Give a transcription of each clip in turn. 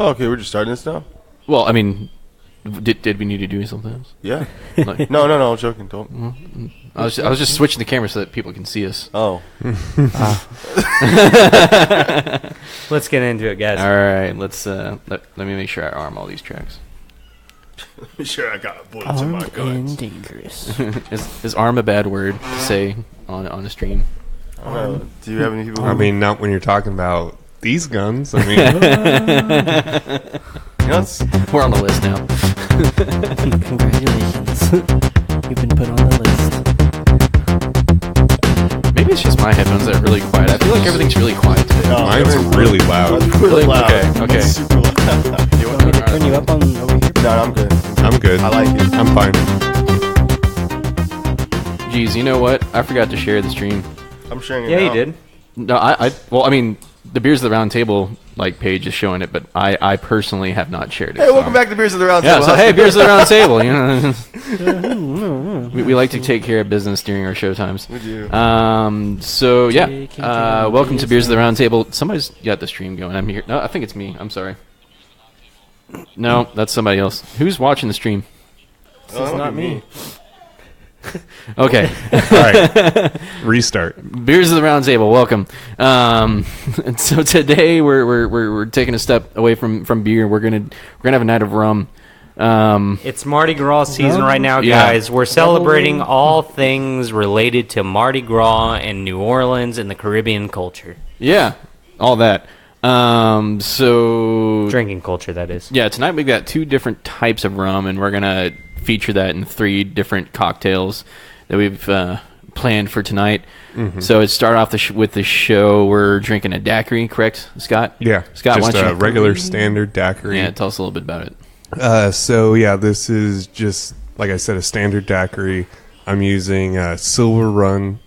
Oh, okay, we're just starting this now? Well, I mean, did we need to do something else? Yeah. Like, No, I'm joking. Don't. I was just switching the camera so that people can see us. Oh. Let's get into it, guys. All right, let's let me make sure I arm all these tracks. Sure, I got bullets in my Armed guns. and dangerous. Is arm a bad word to say on a stream? I don't know. Do you have any people? I mean, not when you're talking about these guns. I mean, you know, it's, We're on the list now. Congratulations. You've been put on the list. Maybe it's just my headphones that are really quiet. I feel like everything's really quiet today. no, mine's really loud. It's really loud. Okay. It's super loud. You Want me to turn you up on over here? No, I'm good. I'm good. I like it. I'm fine. Geez, you know what? I forgot to share the stream. I'm sharing it Yeah, now. you did. No, well, I mean, the Beers of the Round Table page is showing it, but I personally have not shared it. Hey, welcome back to Beers of the Round Yeah, Table. so hey, Beers of the Round Table. You know, we like to take care of business during our show times. We do. So yeah, Taking care of welcome to Beers of the business. Round Table. Somebody's got the stream going. I'm here. No, I think it's me. I'm sorry. No, that's somebody else. Who's watching the stream? Oh, It's not me. Okay. All right, restart. Beers of the Round Table, welcome. And so today we're taking a step away from beer. We're gonna have a night of rum. It's Mardi Gras season right now, Yeah. guys. We're celebrating all things related to Mardi Gras and New Orleans and the Caribbean culture. Yeah, all that. So Drinking culture, that is. yeah, tonight we've got 2 different types of rum, and we're gonna feature that in 3 different cocktails that we've planned for tonight. So it started off with the show. We're drinking a daiquiri, correct, Scott? Yeah, Scott, why just don't a you- regular standard daiquiri. Yeah, tell us a little bit about it. So yeah, this is just like I said, a standard daiquiri. I'm using silver rum,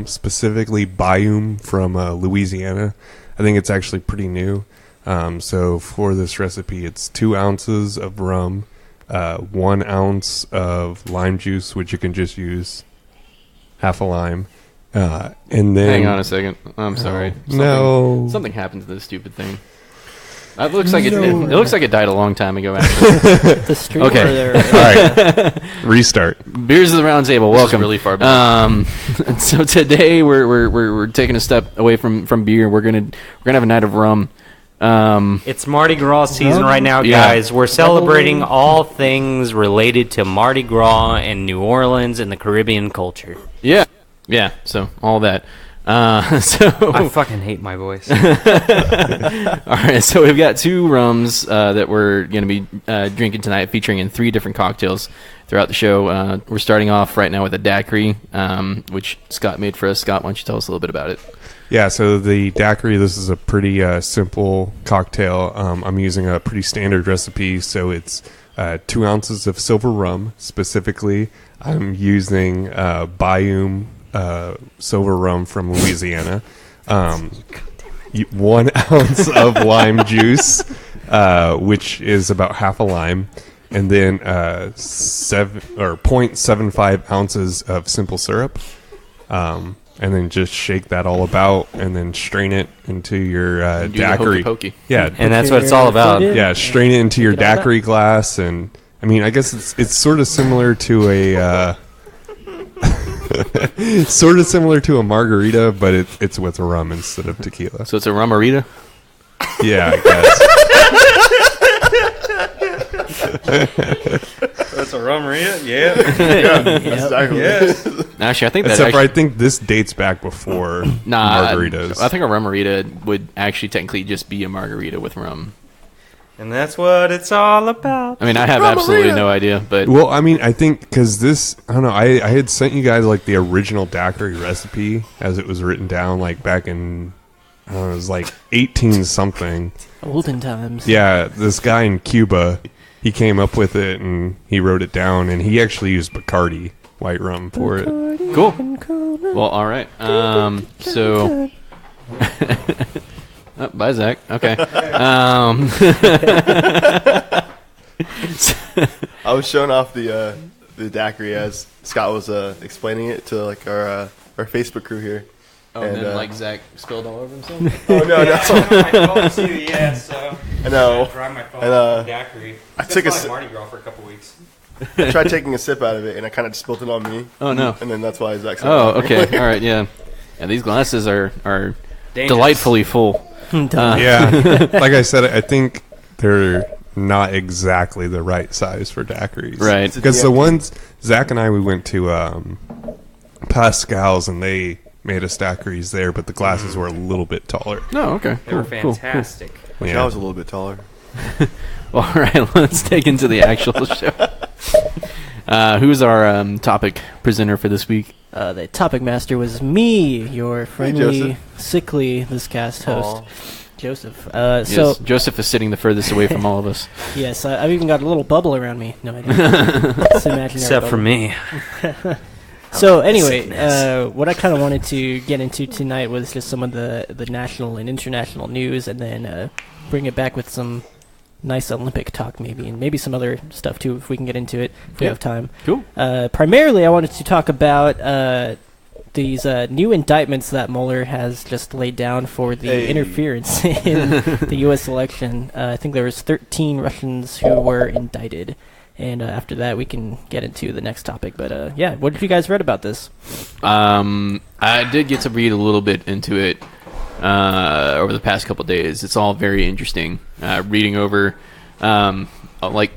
specifically Bayum from Louisiana. I think it's actually pretty new. So for this recipe, it's 2 ounces of rum, 1 ounce of lime juice, which you can just use half a lime, and then Hang on a second. I'm sorry. no. Something happened to this stupid thing. It looks like it looks like it died a long time ago. Actually, The streamer Okay. there. All right, restart. Beers of the Round Table, welcome. really far back. So today we're taking a step away from beer. We're gonna have a night of rum. It's Mardi Gras season right now, Yeah. guys. We're celebrating all things related to Mardi Gras and New Orleans and the Caribbean culture. Yeah. So all that. I So fucking hate my voice. all right. So we've got 2 rums that we're gonna be drinking tonight, featuring in 3 different cocktails throughout the show. We're starting off right now with a daiquiri, which Scott made for us. Scott, why don't you tell us a little bit about it? Yeah, so the daiquiri, this is a pretty simple cocktail. I'm using a pretty standard recipe, so it's 2 ounces of silver rum. Specifically, I'm using Bayum silver rum from Louisiana. 1 ounce of lime juice, which is about half a lime, and then 0.75 ounces of simple syrup. And then just shake that all about, and then strain it into your Do the daiquiri. hokey pokey. Yeah, And that's what it's all about. yeah. Strain it into your daiquiri glass, and I mean, I guess it's sort of similar to a margarita, but it's with rum instead of tequila. So it's a rummarita. Yeah, I guess. That's a rummarita? Yeah. That's exactly what it is. Actually, I think that Except for I actually, think this dates back before margaritas. I think a rummarita would actually technically just be a margarita with rum. And that's what it's all about. I mean, I have absolutely no idea, but Well, I mean, I think because this, I don't know, I had sent you guys like the original daiquiri recipe as it was written down like back in, I don't know, it was like 18 something. Olden times. Yeah, this guy in Cuba, he came up with it and he wrote it down, and he actually used Bacardi white rum for it. cool. Well, all right. So, oh, bye, Zach. Okay. I was showing off the daiquiri as Scott was explaining it to like our Facebook crew here. Oh, And, and then uh, like Zach spilled all over himself. Oh no, no. Yeah, so. I know. Dry my phone And, off daiquiri. I took a Just si- like Mardi Gras for a couple weeks. I tried taking a sip out of it, and I kind of just spilled it on me. Oh, no. And then that's why Zach said Oh, okay. All right, yeah. Yeah, these glasses are Dangerous. delightfully full. Yeah, like I said, I think they're not exactly the right size for daiquiris. Right. Because the ones Zach and I, we went to Pascal's and they made us daiquiris there, but the glasses were a little bit taller. Oh, okay. They were Cool, cool, fantastic. Which Yeah. I was a little bit taller. cool. All right, let's take into the actual show. Who's our topic presenter for this week? The topic master was me, your friendly, Joseph. sickly this cast host, Joseph. Yes, So Joseph is sitting the furthest away from all of us. yes, I've even got a little bubble around me. No, I don't. It's imaginary Except for bubble. me. So anyway, what I kind of wanted to get into tonight was just some of the national and international news, and then bring it back with some nice Olympic talk, maybe, and maybe some other stuff too, if we can get into it, if we Yeah. have time. Cool. Primarily, I wanted to talk about these new indictments that Mueller has just laid down for the Hey. interference in the U.S. election. I think there was 13 Russians who were indicted. And after that, we can get into the next topic. But yeah, what did you guys read about this? I did get to read a little bit into it over the past couple days. It's all very interesting. Reading over, I like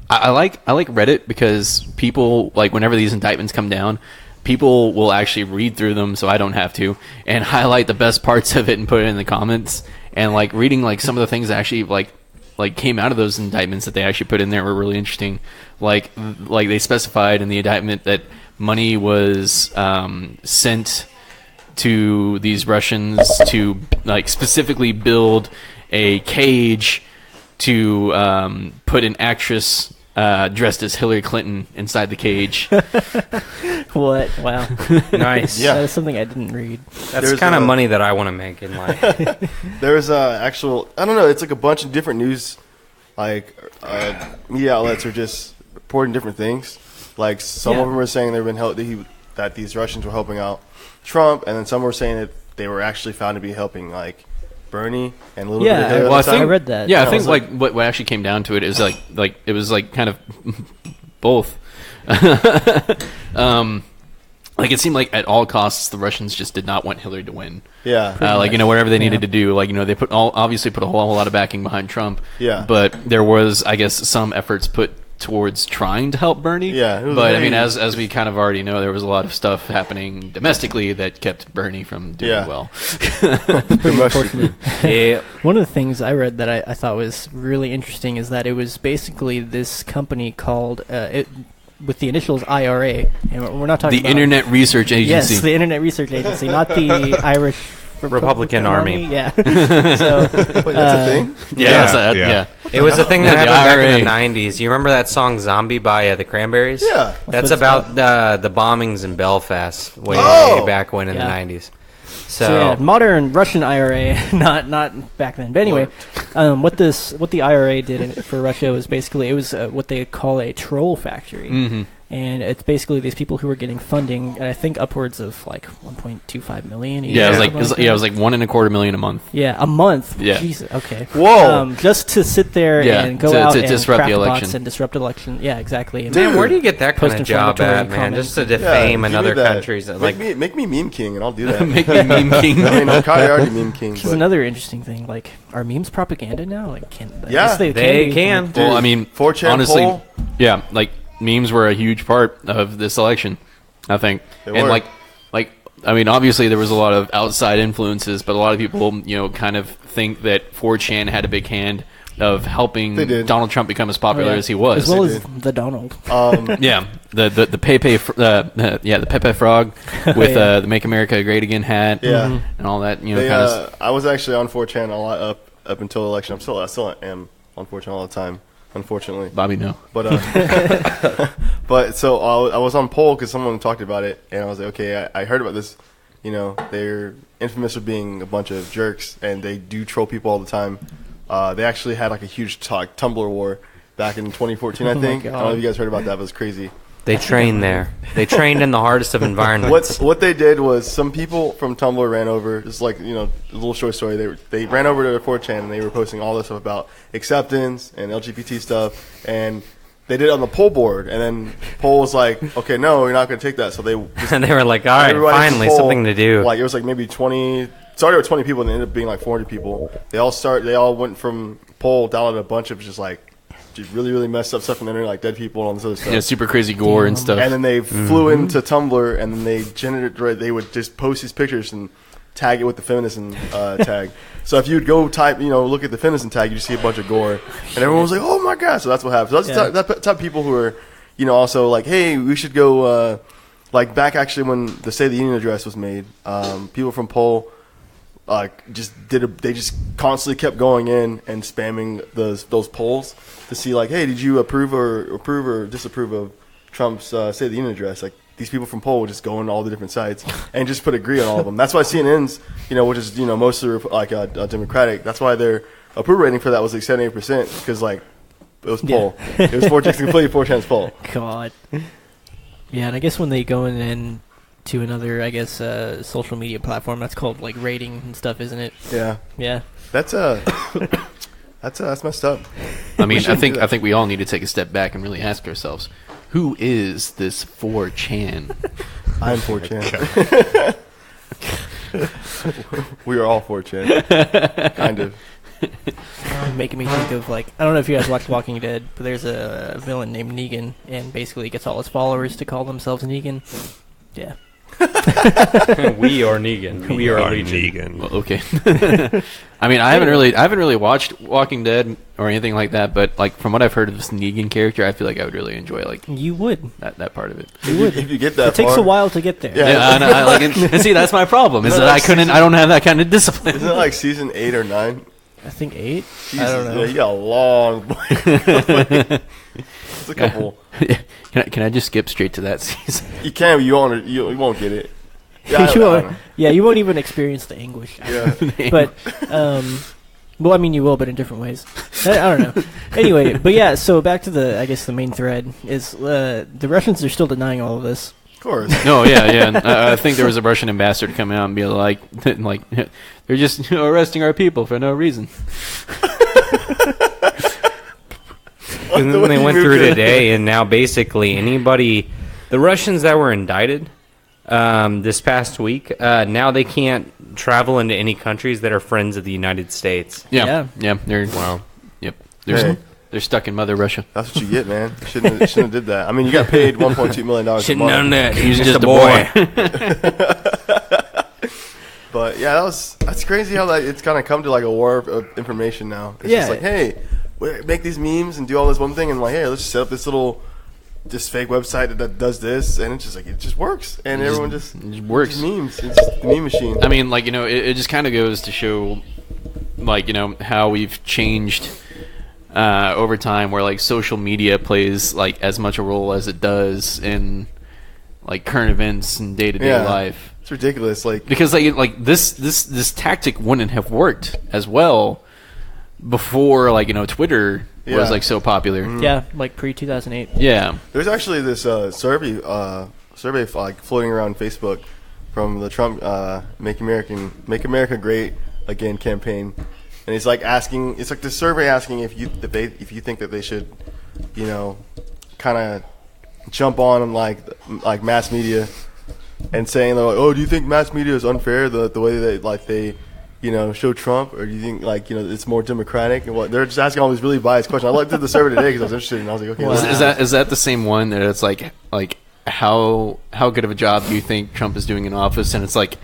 Reddit because people, like, whenever these indictments come down, people will actually read through them, so I don't have to, and highlight the best parts of it and put it in the comments. And like reading like some of the things that actually like came out of those indictments that they actually put in there were really interesting. Like they specified in the indictment that money was sent to these Russians to like specifically build a cage to put an actress dressed as Hillary Clinton inside the cage. What? Wow. Nice. Yeah. That is something I didn't read. That's There's the kind of a- money that I want to make in life. There's actual, I don't know, it's like a bunch of different news, like media outlets are just reporting different things. Like some Yeah. of them are saying they've been that these Russians were helping out Trump, and then some were saying that they were actually found to be helping like Bernie and a little bit of Yeah, Hillary. Well, I at the think- time. read that. Yeah, I I think was like what actually came down to it is like it was like kind of both. Like it seemed like at all costs the Russians just did not want Hillary to win. Yeah, Like whatever they needed Yeah. to do, like they obviously put a whole lot of backing behind Trump. Yeah. But there was, I guess, some efforts put towards trying to help Bernie. Yeah, it was But I very- mean, as we kind of already know, there was a lot of stuff happening domestically that kept Bernie from doing Yeah. well. Unfortunately. Yeah. One of the things I read that I thought was really interesting is that it was basically this company called, with the initials IRA, and we're not talking The about... Internet Research Agency. Yes, the Internet Research Agency, not the Irish... Republican Army. Yeah. So, Wait, that's a thing? Yeah. It was a thing that The happened back in IRA. the 90s. You remember that song Zombie by the Cranberries? Yeah. That's What's about the bombings in Belfast way Oh! back when in Yeah. the 90s. So yeah, modern Russian IRA, not back then. But anyway, what the IRA did for Russia was basically it was what they call a troll factory, Mm-hmm. and it's basically these people who were getting funding, and I think upwards of like 1.25 million. a Yeah, year, it was something like that. it was like $1.25 million a month. Yeah, a month. Yeah. Jesus. Okay. Whoa. Just to sit there Yeah, and go to- out to and disrupt crack the bots election. and disrupt election. Yeah, exactly. And Man, where do you get that kind Post of job inflammatory at, man? comments. Just to Yeah, defame give me another that. countries. Make me meme king, and I'll do that. Make me meme king. I mean, I'm kind of already meme king. Which is But another interesting thing. Like, are memes propaganda now? Like, I Yeah, guess they be. can. Well, I mean, 4chan honestly, poll? yeah, like memes were a huge part of this election, I think. They And were. like, I mean, obviously there was a lot of outside influences, but a lot of people, kind of think that 4chan had a big hand of helping They did. Donald Trump become as popular Oh, yeah. as he was. as well They as the Donald. Yeah, the Pepe, the Pepe frog with Yeah. the Make America Great Again hat, Yeah. and all that. They, Kind of. I was actually on 4chan a lot up until the election. I still am on 4chan all the time, unfortunately. Bobby, no. But but so I was on poll because someone talked about it, and I was like, okay, I heard about this. They're infamous for being a bunch of jerks, and they do troll people all the time. They actually had like a huge Tumblr war back in 2014, I Oh my think. I don't know God. if you guys heard about that, but it was crazy. They trained there. They trained in the hardest of environments. What they did was some people from Tumblr ran over. It's like, you know, a little short story. They ran over to 4chan and they were posting all this stuff about acceptance and LGBT stuff, and they did it on the poll board. And then poll was like, okay, no, you're not going to take that. So they just, And they were like, all right, everybody in the finally, poll, something to do. Like it was like maybe 20. Started with 20 people and it ended up being like 400 people. They all went from poll, downloaded a bunch of just really, really messed up stuff on the internet, like dead people and all this other stuff. Yeah, super crazy gore and stuff. And then they flew into Tumblr, and then they would just post these pictures and tag it with the feminism tag. So if you would go type, you know, look at the feminism tag, you just see a bunch of gore, and everyone was like, "Oh my god!" So that's what happened. So that's the type of people who are, you know, also like, "Hey, we should go." Like back actually when the State of the Union address was made, people from Poll they just constantly kept going in and spamming those polls to see like, hey, did you approve or disapprove of Trump's State of the Union address? Like these people from Poll would just go on all the different sites and just put agree on all of them. That's why CNN's, you know, which is, you know, mostly like Democratic. That's why their approval rating for that was like 78% because like it was Poll. It was completely 4chan's Poll. God. Yeah, and I guess when they go in to another, I guess, social media platform, that's called like rating and stuff, isn't it? Yeah, Yeah. that's messed up. I mean, I shouldn't do that. think we all need to take a step back and really ask ourselves, who is this 4chan? I'm 4chan. We are all 4chan, kind of. Making me think of, like, I don't know if you guys watched Walking Dead, but there's a villain named Negan, and basically he gets all his followers to call themselves Negan. Yeah. We are Negan. We are Negan. Legion. Well, okay. I mean, I haven't really watched Walking Dead or anything like that, but like from what I've heard of this Negan character, I feel like I would really enjoy like You would. that part of it. If you get that It takes far, a while to get there. Yeah. Yeah, I like it. And see, that's my problem. Is No, that I that's- don't have that kind of discipline. Isn't it like season 8 or 9? I think 8. Jesus, I don't know. Yeah, you got a long. It's a couple. Can I just skip straight to that season? You can, but you won't get it. Yeah, I you don't won't, know. yeah, you won't even experience the anguish. Yeah. But, well, I mean, you will, but in different ways. I don't know. Anyway, but yeah, so back to the main thread is the Russians are still denying all of this. Of course. No, yeah. And I think there was a Russian ambassador to come out and be like, they're just arresting our people for no reason. And then they went through today, and now basically the Russians that were indicted this past week, now they can't travel into any countries that are friends of the United States. Yeah. They're Yep. They're stuck in Mother Russia. That's what you get, man. You shouldn't have did that. I mean, you got paid $1.2 million a Shouldn't month. done that. He was Just just a a boy. But yeah, that's crazy how it's kind of come to like a war of information now. It's Yeah. just like, hey, we make these memes and do all this one thing, and like, hey, let's just set up this fake website that does this, and it's just like it just works, and everyone just works. just memes. It's just the meme machine. I mean, like, it just kind of goes to show, like, how we've changed over time, where like social media plays like as much a role as it does in like current events and day-to-day life. It's ridiculous. Like Because like this tactic wouldn't have worked as well before Twitter was Yeah. like so popular. Yeah, like pre-2008. Yeah. there's actually this survey like floating around Facebook from the Trump Make America Great Again campaign, and it's like this survey asking if you think that they should, kind of jump on like mass media, and saying like, oh, do you think mass media is unfair the way they show Trump, or do you think it's more democratic? And what they're just asking all these really biased questions. I did the survey today because I was interested, and I was like, okay, Wow. Is that the same one that it's like how good of a job do you think Trump is doing in office? And it's like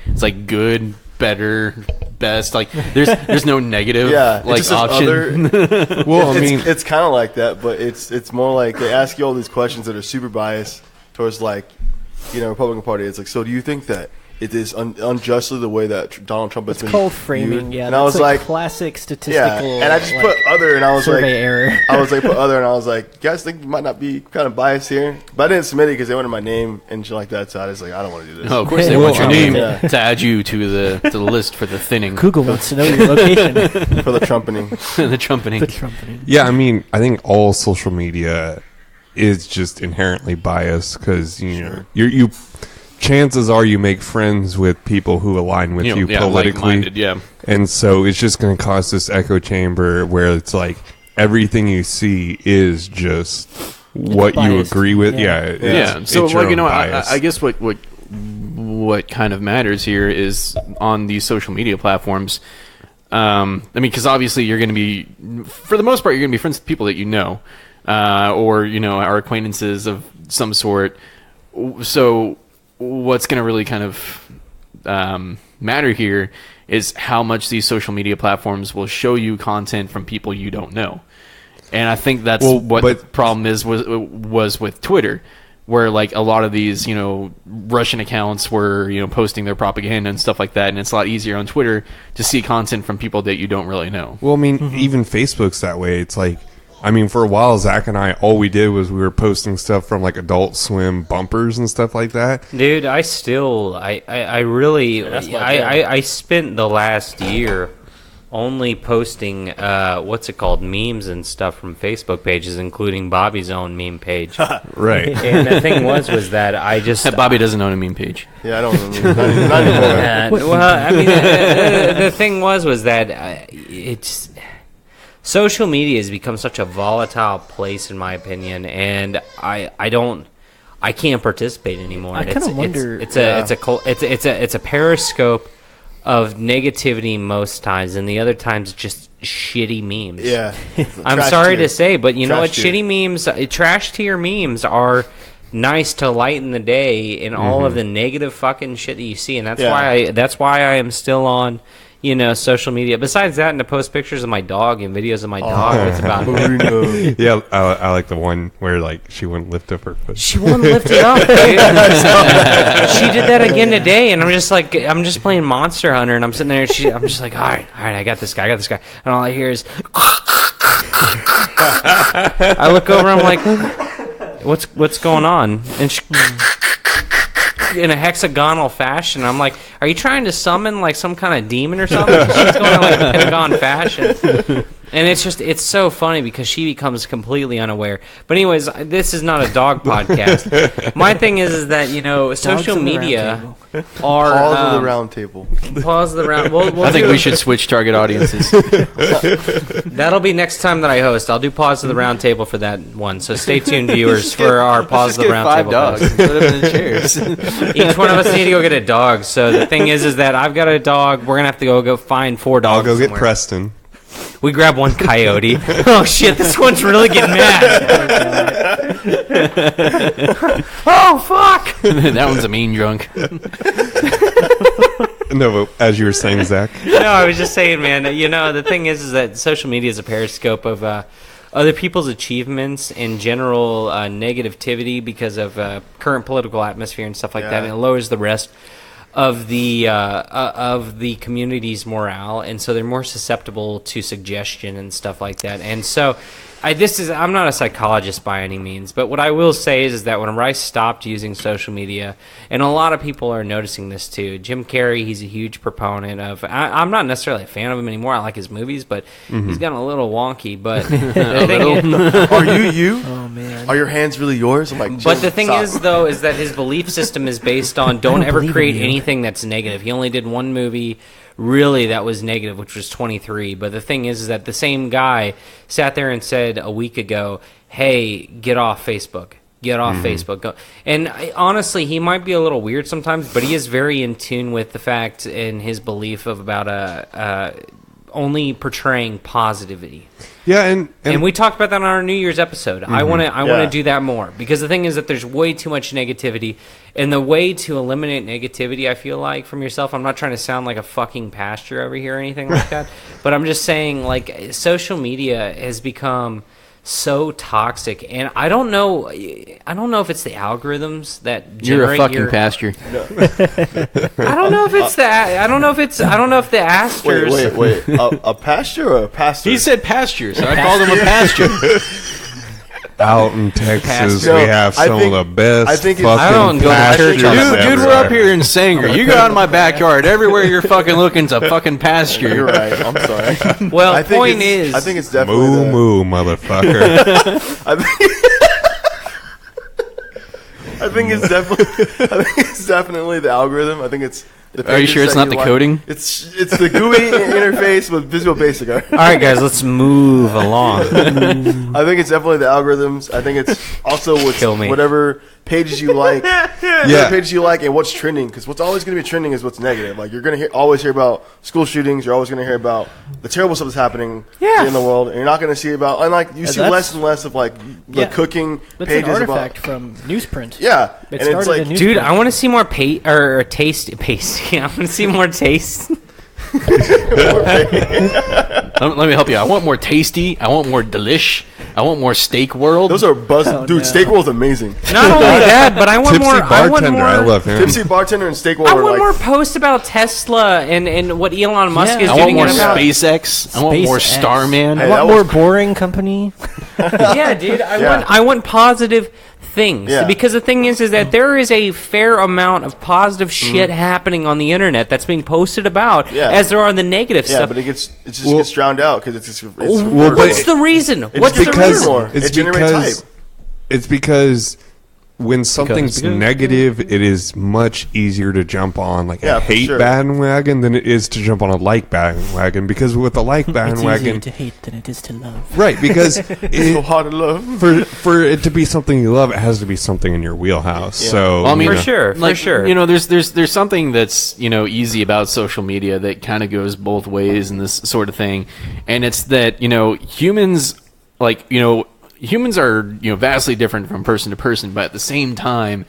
good, better, best. Like there's no negative yeah, like it just says option. other. Well, I mean, it's kind of like that, but it's more like they ask you all these questions that are super biased towards Republican Party. It's like, so do you think that it is unjustly the way that Donald Trump has It's been called framing. viewed? Yeah, and I was like, classic yeah, statistical. and I just put other, and I was survey like, error. I was like, put other, and I was like, you guys think you might not be kind of biased here? But I didn't submit it because they wanted my name and shit like that. So I was like, I don't want to do this. No, of course they Well, want your name yeah. to add you to the list for the thinning, Google wants to know your location. For the trumpening. the trumpeting. The trumpeting. yeah, I mean, I think all social media is just inherently biased because you chances are you make friends with people who align with you politically, like-minded, yeah. and so it's just going to cause this echo chamber where it's like everything you see is just what you biased. agree with. Yeah. So, it's your like, own I bias. guess what kind of matters here is on these social media platforms. I mean, because obviously you're going to be, for the most part, you're going to be friends with people that you know, or are acquaintances of some sort. So, what's going to really kind of matter here is how much these social media platforms will show you content from people you don't know. And I think that's what the problem was with Twitter, where like a lot of these, Russian accounts were, posting their propaganda and stuff like that. And it's a lot easier on Twitter to see content from people that you don't really know. Well, I mean, even Facebook's that way. It's like, I mean, for a while, Zach and I, all we did was we were posting stuff from like Adult Swim bumpers and stuff like that. Dude, I really, I spent the last year only posting, memes and stuff from Facebook pages, including Bobby's own meme page. Right. And the thing was that I just... Bobby doesn't own a meme page. Yeah, I don't remember. Not anymore. well, I mean, the thing was that it's... Social media has become such a volatile place, in my opinion, and I can't participate anymore. I kind of wonder. It's a periscope of negativity most times, and the other times just shitty memes. Yeah. I'm Trash sorry tier. to say, but you know what? Trash tier. Shitty memes, trash tier memes are nice to lighten the day in all of the negative fucking shit that you see, and that's why I am still on. Social media. Besides that, and to post pictures of my dog and videos of my dog, it's about it. Yeah, I like the one where like she wouldn't lift up her foot. She wouldn't lift it up, dude. She did that again today, and I'm just playing Monster Hunter, and I'm sitting there, and I'm just like, all right, I got this guy, and all I hear is, I look over, I'm like, what's going on? And she, in a hexagonal fashion, I'm like, are you trying to summon like some kind of demon or something? She's going in like a pentagon fashion. And it's so funny because she becomes completely unaware. But anyways, this is not a dog podcast. My thing is that, social media are... Pause of the round table. Pause of the round. We'll I think we should switch target audiences. That'll be next time that I host. I'll do Pause of the Round Table for that one. So stay tuned, viewers, for our Pause of the Round Table. Dogs post. instead of in the chairs. Each one of us need to go get a dog. So the thing is that I've got a dog. We're going to have to go find 4 dogs I'll go get somewhere. Preston. We grab one coyote. Oh shit! This one's really getting mad. Oh fuck! That one's a mean drunk. No, but as you were saying, Zach. No, I was just saying, man. The thing is that social media is a periscope of other people's achievements and general negativity because of current political atmosphere and stuff like that, and it lowers the rest of the community's morale, and so they're more susceptible to suggestion and stuff like that. And so I'm not a psychologist by any means, but what I will say is that whenever I stopped using social media, and a lot of people are noticing this too, Jim Carrey, he's a huge proponent of, I'm not necessarily a fan of him anymore, I like his movies, but he's gotten a little wonky, but the thing is, Are you? Oh man. Are your hands really yours? I'm like, but Jim, the thing stop. is, though, is that his belief system is based on don't ever create anything that's negative. He only did one movie, really, that was negative, which was 23. But the thing is that the same guy sat there and said a week ago, hey, get off Facebook. Get off Facebook. And honestly, he might be a little weird sometimes, but he is very in tune with the fact and his belief of about only portraying positivity. Yeah, And we talked about that on our New Year's episode. I want to do that more because the thing is that there's way too much negativity, and the way to eliminate negativity, I feel like, from yourself. I'm not trying to sound like a fucking pastor over here or anything like that, but I'm just saying, like, social media has become so toxic, and I don't know if it's the algorithms that You're a generate fucking pasture. I don't know if it's that. I don't know if the asters. Wait. A pasture or a pastor? He said pasture, so I called him a pasture. out in Texas, No, we have I some think- of the best I think it's- fucking I don't go to pastures church on Dude, That's we're up here in Sanger. You go out in my backyard. Everywhere you're fucking looking's a fucking pasture. You're right. I'm sorry. Well, I think point it's, is, I think it's definitely Moo moo, motherfucker. I think, I think it's definitely the algorithm. I think it's. Are you sure it's not the coding? It's the GUI interface with Visual Basic. All right, guys, let's move along. I think it's definitely the algorithms. I think it's also whatever pages you like. Whatever pages you like and what's trending. Because what's always going to be trending is what's negative. Like you're going to always hear about school shootings. You're always going to hear about the terrible stuff that's happening in the world. And you're not going to see about you see less and less of the cooking that's pages. That's an artifact from newsprint. Yeah, and it's like, dude, I want to see more taste. I want to see more taste. Let me help you. I want more tasty. I want more delish. I want more Steak World. Those are dude. No. Steak World's amazing. Not only that, but I want Tipsy more. Bartender, I love him. Tipsy Bartender and Steak World. I want more posts about Tesla and what Elon Musk is doing. I want more about SpaceX. I want more Starman. I want more Boring Company. Yeah, dude. I want positive things, because the thing is that there is a fair amount of positive shit happening on the internet that's being posted about, as there are the negative stuff. Yeah, but it just gets drowned out because it's what's the reason? It's because when something's negative, it is much easier to jump on a hate bandwagon than it is to jump on a like bandwagon. Because with a like bandwagon, it's easier to hate than it is to love. Right? Because it's so hard to love. For it to be something you love, it has to be something in your wheelhouse. Yeah. So, well, I mean, for sure. There's something that's easy about social media that kind of goes both ways in this sort of thing, and it's that humans humans are vastly different from person to person, but at the same time,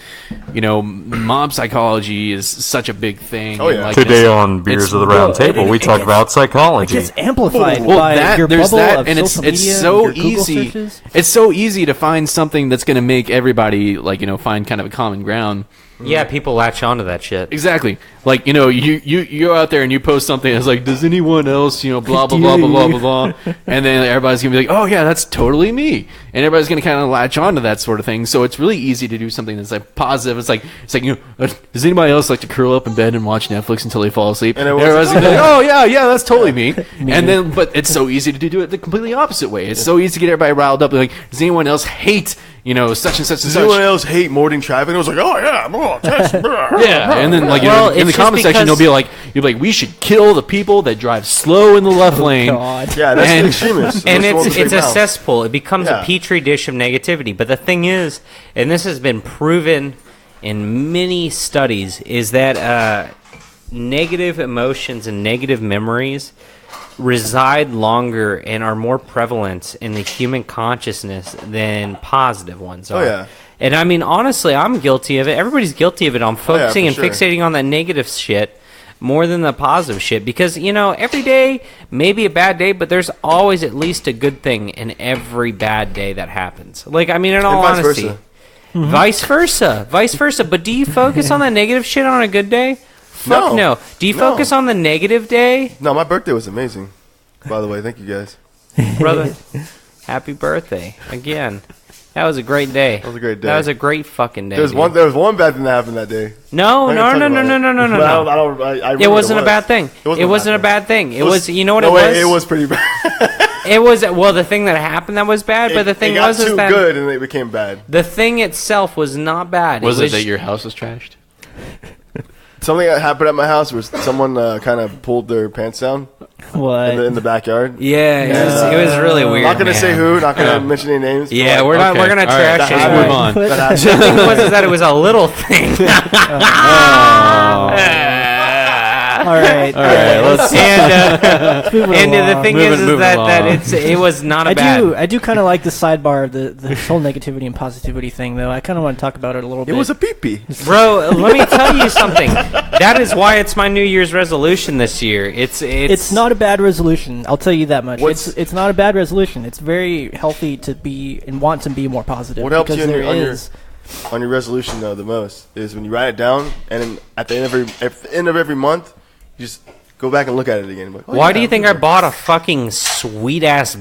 mob psychology is such a big thing. Oh yeah. Today on Beers of the Round Table, we talk about psychology. It's amplified by your bubble of and social media, it's so your Google easy. searches. It's so easy to find something that's going to make everybody find kind of a common ground. Yeah, people latch onto that shit. Exactly. You go out there and you post something that's like, does anyone else, blah, blah, blah, blah, blah, blah, blah. And then everybody's going to be like, oh, yeah, that's totally me. And everybody's going to kind of latch onto that sort of thing. So it's really easy to do something that's positive. It's like does anybody else like to curl up in bed and watch Netflix until they fall asleep? And everybody's going to be like, oh, yeah, that's totally me. And then, but it's so easy to do it the completely opposite way. It's so easy to get everybody riled up. Like, does anyone else hate such and such and such? Does anyone else hate morning traffic? And I was like, oh yeah, yeah. And then in the comment section, you'll be like, we should kill the people that drive slow in the left lane. God. Yeah, that's the extremists. And it's a cesspool. It becomes a petri dish of negativity. But the thing is, and this has been proven in many studies, is that negative emotions and negative memories reside longer and are more prevalent in the human consciousness than positive ones are. Oh, yeah. And I mean, honestly, I'm guilty of it. Everybody's guilty of it. I'm focusing and fixating on that negative shit more than the positive shit. Because, every day may be a bad day, but there's always at least a good thing in every bad day that happens. In all honesty. Vice versa. Vice versa. But do you focus on that negative shit on a good day? Fuck no. Do you focus on the negative day? No, my birthday was amazing. By the way, thank you guys. Brother, happy birthday. Again. That was a great day. That was a great day. That was a great fucking day. There was one bad thing that happened that day. No. It wasn't a bad thing. It wasn't a bad thing. It was, you know what it was? It was pretty bad. It was, the thing that happened that was bad, but the thing was too good and it became bad. The thing itself was not bad. Was it that your house was trashed? Something that happened at my house was someone kind of pulled their pants down. What? In the backyard. Yeah, it was really weird. Not gonna say who. Not gonna mention any names. Yeah, we're not. We're gonna trash it. Move on. The thing was that it was a little thing. All right. Let's and the thing is that it was not a bad. I do kind of like the sidebar of the whole negativity and positivity thing, though. I kind of want to talk about it a little bit. It was a pee-pee. Bro, let me tell you something. That is why it's my New Year's resolution this year. It's not a bad resolution. I'll tell you that much. It's not a bad resolution. It's very healthy to be and want to be more positive. What helps you on your resolution though the most is when you write it down and then at the end of every month you just go back and look at it again. Like, why do you think I bought a fucking sweet ass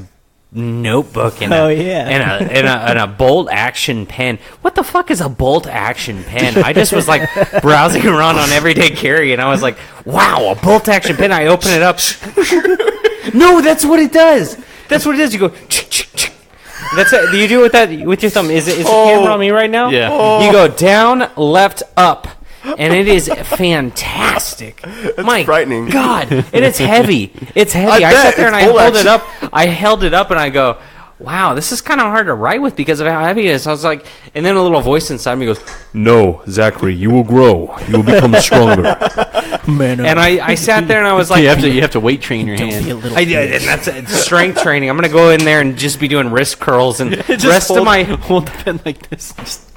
notebook and a bolt action pen? What the fuck is a bolt action pen? I just was like browsing around on Everyday Carry and I was like, wow, a bolt action pen. I open it up. No, that's what it does. That's what it does. You go That's it. You do it with that with your thumb. Is the camera on me right now? Yeah. You go down, left, up, and it is fantastic. My frightening. God, and it's heavy. It's heavy. I bet. sat there and It's I full held it action. up. I held it up and I go, wow, this is kind of hard to write with because of how heavy it is. I was like, and then a little voice inside me goes, No, Zachary, you will grow. You will become stronger. Man, and I sat there and I was like, you have to weight train your don't hand. be a little. I did, and that's it's strength training. I'm gonna go in there and just be doing wrist curls and Just rest of my hold the pen like this. Just,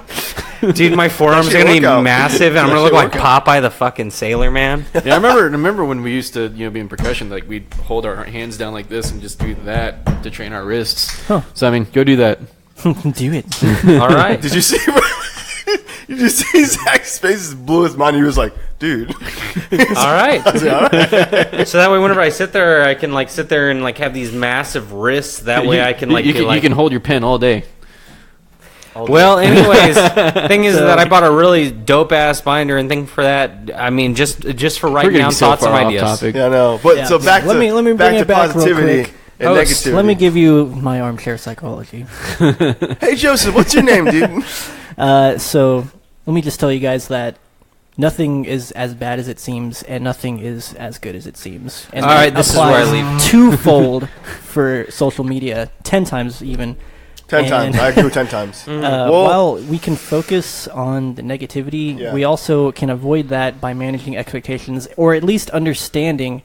dude. My forearms are That shit gonna be workout. massive, and I'm That gonna look shit like Popeye the fucking Sailor Man. yeah, I remember when we used to be in percussion, like we'd hold our hands down like this and just do that to train our wrists. Huh. So I mean, go do that. Do it. All right. Did you see? Did you see Zach's face blew his mind? He was like, "Dude." All right. So that way, whenever I sit there, I can like sit there and like have these massive wrists. That way, I can like you be can, like. you can hold your pen all day. Well, anyways, thing is that I bought a really dope ass binder and thing for that. I mean, just for We're writing getting down so thoughts and far off ideas. topic. Yeah, I know. But Yeah. so back Let to me bring back to it back real positivity quick. and Oh, negativity. Let me give you my armchair psychology. Hey Joseph, what's your name, dude? So let me just tell you guys that nothing is as bad as it seems, and nothing is as good as it seems. And All that right, this is where I applies leave. twofold for social media, 10 times even. 10 And- times. I agree with 10 times. Well- While we can focus on the negativity, Yeah. we also can avoid that by managing expectations, or at least understanding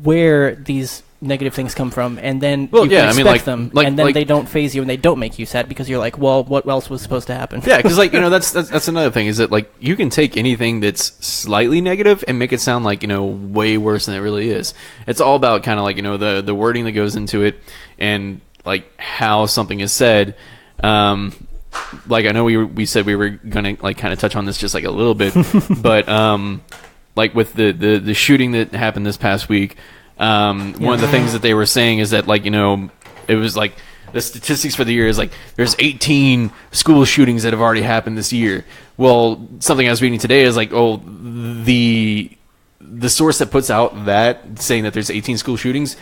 where these negative things come from, and then Well, you yeah, can I mean, expect like- them, like- and then like- they don't phase you and they don't make you sad because you're like, well, what else was supposed to happen? Yeah, because like that's another thing is that like you can take anything that's slightly negative and make it sound like way worse than it really is. It's all about kind of like the wording that goes into it and like how something is said. Like I know we said we were gonna like kind of touch on this just like a little bit, but like with the shooting that happened this past week, one of the things that they were saying is that like it was like the statistics for the year is like there's 18 school shootings that have already happened this year. Well, something I was reading today is like the source that puts out that saying that there's 18 school shootings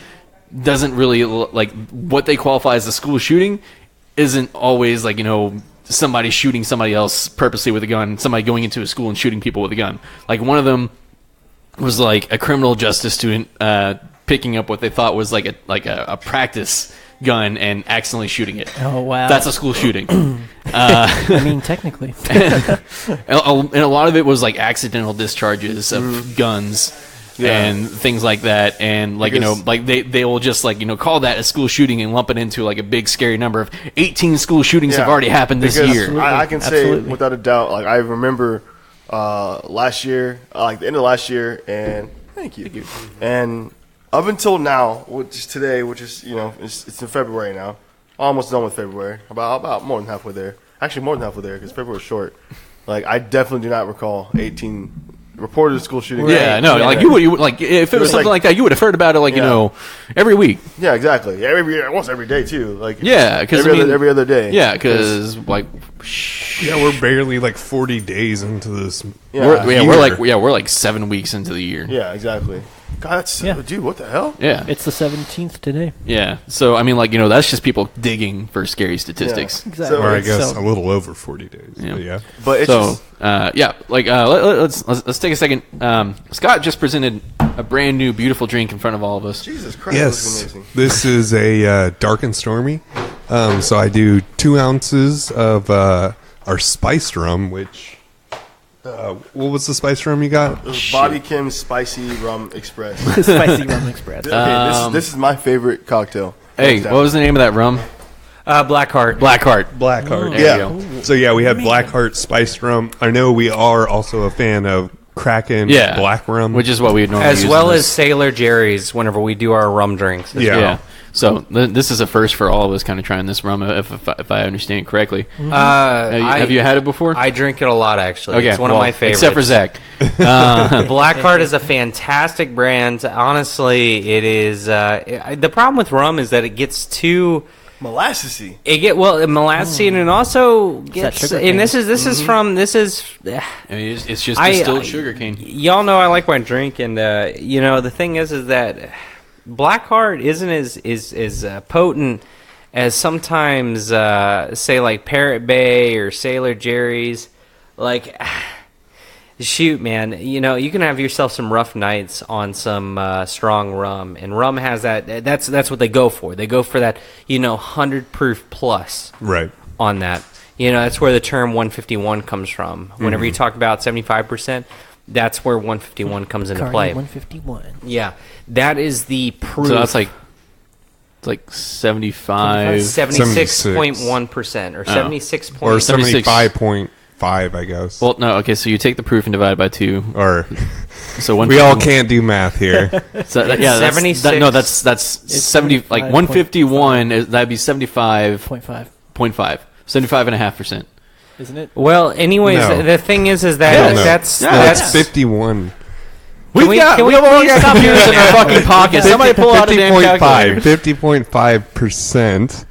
doesn't really like what they qualify as a school shooting isn't always like somebody shooting somebody else purposely with a gun, somebody going into a school and shooting people with a gun. Like one of them was like a criminal justice student picking up what they thought was like a practice gun and accidentally shooting it. Oh wow, That's a school shooting. I mean, technically, And a lot of it was like accidental discharges of guns and things like that. And like Because- like they will just like call that a school shooting and lump it into like a big scary number of 18 school shootings have Yeah, already happened this because year. I can say Absolutely. without a doubt, like I remember last year, like the end of last year, and thank you. And up until now, which is today, which is it's in February now, almost done with February, about more than halfway there. Actually, more than halfway there because February is short. Like I definitely do not recall 18 reported school shootings. Yeah, no, like you would like if it was something like that, you would have heard about it like every week. Yeah, exactly. Almost every day too. Like Yeah, 'cause, every, I mean- every other day. Yeah, because like Yeah, we're barely like 40 days into this. we're like 7 weeks into the year. Yeah, exactly. God, that's dude. What the hell? Yeah, it's the 17th today. yeah. So I mean, like that's just people digging for scary statistics. Exactly. Or I guess So- a little over 40 days. Yeah. But yeah. But it's So just, yeah, like let's take a second. Scott just presented a brand new beautiful drink in front of all of us. Jesus Christ, this is Yes, amazing. this is a dark and stormy. So I do 2 ounces of our spiced rum, which what was the spiced rum you got? It was Bobby Kim's Spicy Rum Express. Spicy Rum Express. Okay, this is my favorite cocktail. Hey, Hands down. what was the name of that rum? Blackheart. Blackheart. Blackheart. There Yeah. you go. So yeah, we had Blackheart spiced rum. I know we are also a fan of Kraken Yeah, black rum, which is what we would normally As use well in as this. Sailor Jerry's whenever we do our rum drinks. yeah. So this is a first for all of us, kind of trying this rum, if I understand correctly. Have you had it before? I drink it a lot, actually. Okay, It's one of well, my favorites. except for Zach. Blackheart is a fantastic brand. Honestly, it is. The problem with rum is that it gets too. Molassesy. It get molassy, and it also gets. sugar And cane. this is from. This is. I mean, it's just I- distilled I- sugar cane. Y'all know I like my drink, and the thing is that Blackheart isn't as potent as sometimes, say like Parrot Bay or Sailor Jerry's, like, shoot, man, you know, you can have yourself some rough nights on some strong rum, and rum has that. That's what they go for. They go for that, you know, 100 proof plus Right. on that. You know, that's where the term 151 comes from. Whenever you talk about 75%, that's where 151 comes into Cardi play. 151. Yeah, that is the proof. So that's like it's like 75. 76.1% or 76. Or 76. 75.5, I guess. Well, no, okay. So you take the proof and divide it by 2. Or So one. we all can't do math here. So yeah, that's, 76. no, that's 70. Like 151. That'd be 75.5. 0.5, 75.5%. isn't it? Well, anyways, No. the thing is that Hell no. that's That's 51. We've we- got can we all please got stop computers doing in our that? fucking pockets. Somebody pull out a damn 50.5. calculator. 50.5%.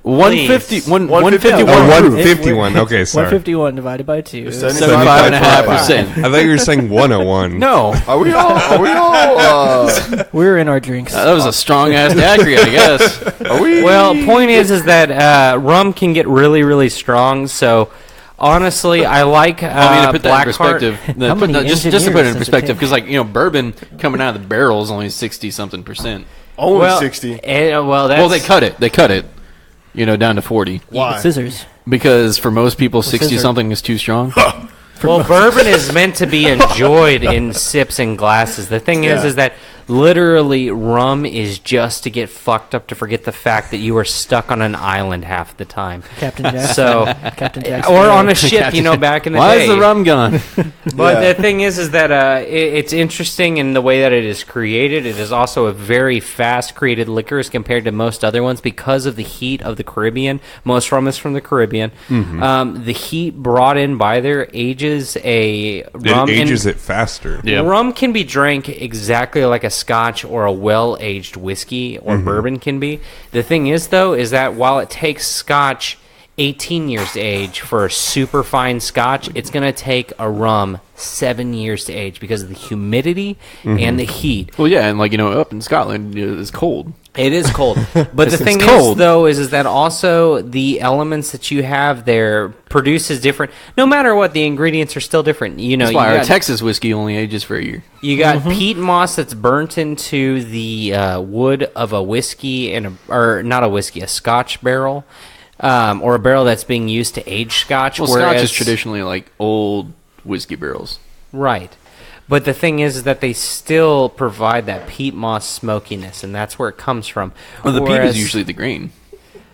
150. 151. 151. Okay, sorry. 151 divided by 2. 75.5%. I thought you were saying 101. No, Are we all? We're in our drinks. that was a strong ass daiquiri, I guess. Are we? Well, point is that rum can get really, really strong. So, honestly, I like I mean, to put that in Blackheart. perspective, How many just to put it in engineers perspective, does it because like, you know, bourbon coming out of the barrel is only 60-something%. only Well, 60. well, that's, Well, they cut it. They cut it. You know, down to 40 Why? Scissors. because for most people, scissor. 60-something is too strong. Well, bourbon is meant to be enjoyed in sips and glasses. The thing Yeah. is that literally rum is just to get fucked up to forget the fact that you are stuck on an island half the time. Captain Jackson. So, Captain Jackson. or on a ship, you know, back in the Why day. is the rum gone? But Yeah. the thing is that it's interesting in the way that it is created. It is also a very fast created liquor as compared to most other ones because of the heat of the Caribbean. Most rum is from the Caribbean. The heat brought in by there ages a rum. It ages and it faster. Yeah. Rum can be drank exactly like a Scotch or a well-aged whiskey or bourbon can be. The thing is, though, is that while it takes Scotch 18 years to age for a super fine Scotch, it's going to take a rum 7 years to age because of the humidity and the heat. Well, yeah, and like, you know, up in Scotland, you know, it's cold. It is cold. But the thing is, cold. though, is that also the elements that you have there produces different. No matter what, the ingredients are still different. You know, That's why you our got- Texas whiskey only ages for a year. You got peat moss that's burnt into the wood of a whiskey or not a whiskey, a Scotch barrel, or a barrel that's being used to age Scotch. Well, whereas, Scotch is traditionally like old whiskey barrels. right. But the thing is that they still provide that peat moss smokiness, and that's where it comes from. Well, the peat Whereas- is usually the grain.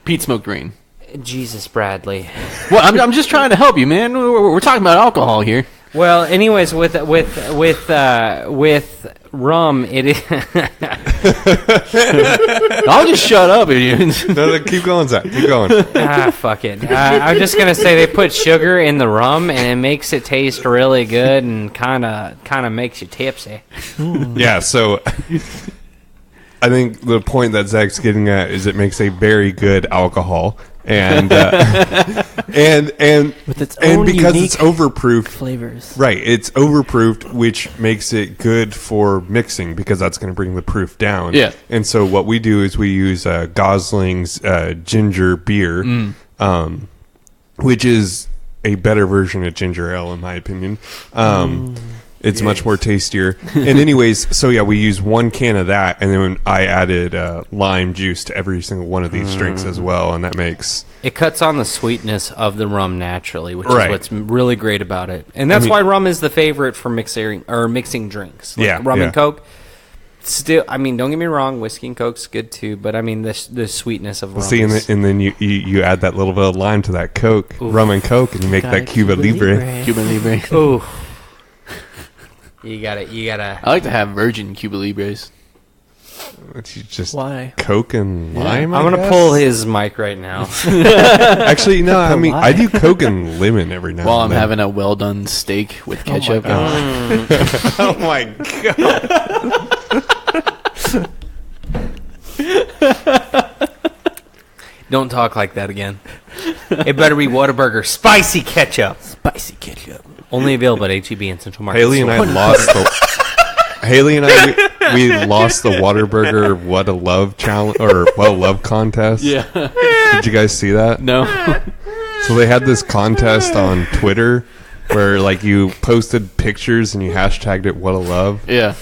Peat smoked grain. Jesus, Bradley. Well, I'm just trying to help you, man. We're talking about alcohol here. Well, anyways, with rum, it is. I'll just shut up, idiot. No, keep going, Zach. Keep going. Fuck it. I'm just gonna say they put sugar in the rum, and it makes it taste really good, and kind of makes you tipsy. Yeah, so I think the point that Zach's getting at is it makes a very good alcohol, and With its and own because unique it's overproof. flavors. Right, it's overproofed, which makes it good for mixing because that's going to bring the proof down. Yeah. And so what we do is we use Gosling's ginger beer, which is a better version of ginger ale in my opinion. It's much more tastier. And anyways, so yeah, we use 1 can of that, and then I added lime juice to every single one of these drinks as well, and that makes... It cuts on the sweetness of the rum naturally, which Right. is what's really great about it. And that's why rum is the favorite for mixing drinks. Like Yeah, rum yeah. and Coke. Still, I mean, don't get me wrong, whiskey and Coke's good too, but I mean the sweetness of rum. See, is- and then you add that little bit of lime to that Coke, rum and Coke, and you make Got that it. Cuba Libre. Cuba Libre. Ooh. You gotta. I like to have virgin Cuba Libres. Which is just Why? Coke and lime. I'm I gonna guess? pull his mic right now. Actually, no. I mean, Why? I do Coke and lemon every now While and I'm then. having a well done steak with ketchup. Oh my god! Don't talk like that again. It better be Whataburger spicy ketchup. Spicy ketchup. Only available at HEB in Central Market. Haley and I lost the Haley and I, we lost the Whataburger What a Love challenge or What a Love contest. Yeah. Did you guys see that? No. So they had this contest on Twitter where like you posted pictures and you hashtagged it What a Love, Yeah.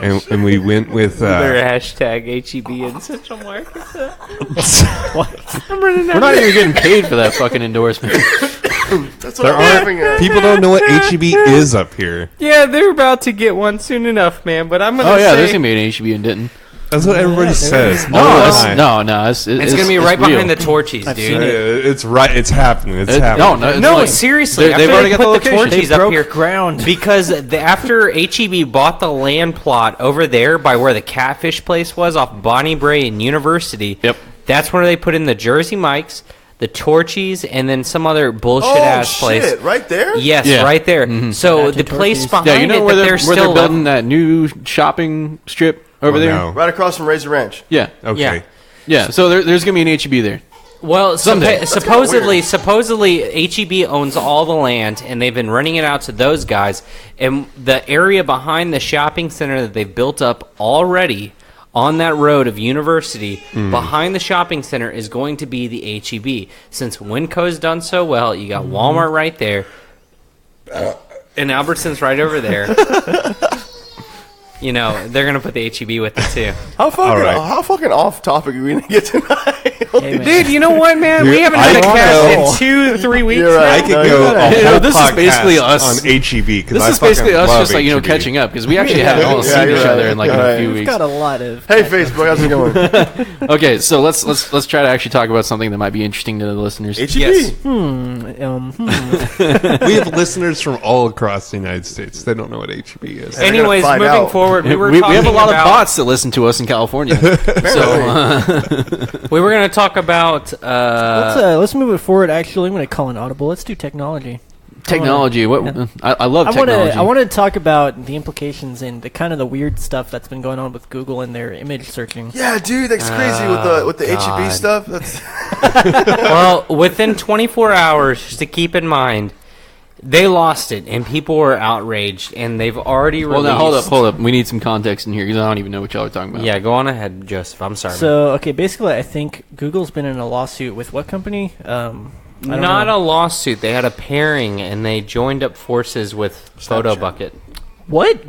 and we went with Their hashtag HEB in Central Market. We're not even getting paid for that fucking endorsement. That's what I'm laughing at. people don't know what HEB is up here. Yeah, they're about to get one soon enough, man. But I'm gonna Oh yeah, say there's gonna be an HEB in Denton. That's what everybody says. No, all the it's, time. no, it's gonna be right real. behind the Torchies, I've dude. seen it. It's right. It's happening. It's No, happening. no, it's No, like- seriously, they've after already they got the put the location. Torchies They up broke here ground. because after HEB bought the land plot over there by where the catfish place was off Bonnie Bray and University. Yep. That's where they put in the Jersey Mikes, the Torchies, and then some other bullshit Oh ass shit! place. Right there. Yes, Yeah. right there. So Back to the place Torchies. behind Yeah, you know it where that they're still building that new shopping strip over there. No. Right across from Razor Ranch. Yeah, Okay. Yeah. yeah. So there's gonna be an HEB there. Well, Someday. supposedly HEB owns all the land, and they've been renting it out to those guys. And the area behind the shopping center that they've built up already on that road of University, behind the shopping center, is going to be the HEB. Since Winco's done so well, you got Walmart right there, and Albertsons right over there. You know, they're going to put the HEB with it, too. How fucking All right. how fucking off topic are we gonna get tonight? Hey, man. Dude, you know what, man? We Dude, haven't had a I cast in 2-3 weeks. You're right. I could No, go you a gotta- whole This is basically podcast us. on HEB because This I is basically fucking us love just like HEB. catching up because we actually haven't all Yeah, seen you're each other right. in like You're a right. few We've weeks. got a lot of. Hey Facebook, how's it going? Okay, so let's try to actually talk about something that might be interesting to the listeners. HEB. Yes. We have listeners from all across the United States. They don't know what HEB is. Hey, Anyways, find moving out. forward, we were we talking have a lot about, of bots that listen to us in California. We were going to talk about Let's move it forward. Actually, I'm going to call an audible. Let's do technology. Technology. What Yeah. I love I technology. want to talk about the implications and the kind of the weird stuff that's been going on with Google and their image searching. Yeah, dude, that's crazy with the God. HEB stuff. That's well, within 24 hours, just to keep in mind, they lost it, and people were outraged, and they've already well, released... now hold up. We need some context in here because I don't even know what y'all are talking about. Yeah, go on ahead, Joseph. I'm sorry. So, okay, basically, I think Google's been in a lawsuit with what company? I don't Not know. a lawsuit. They had a pairing, and they joined up forces with PhotoBucket. What?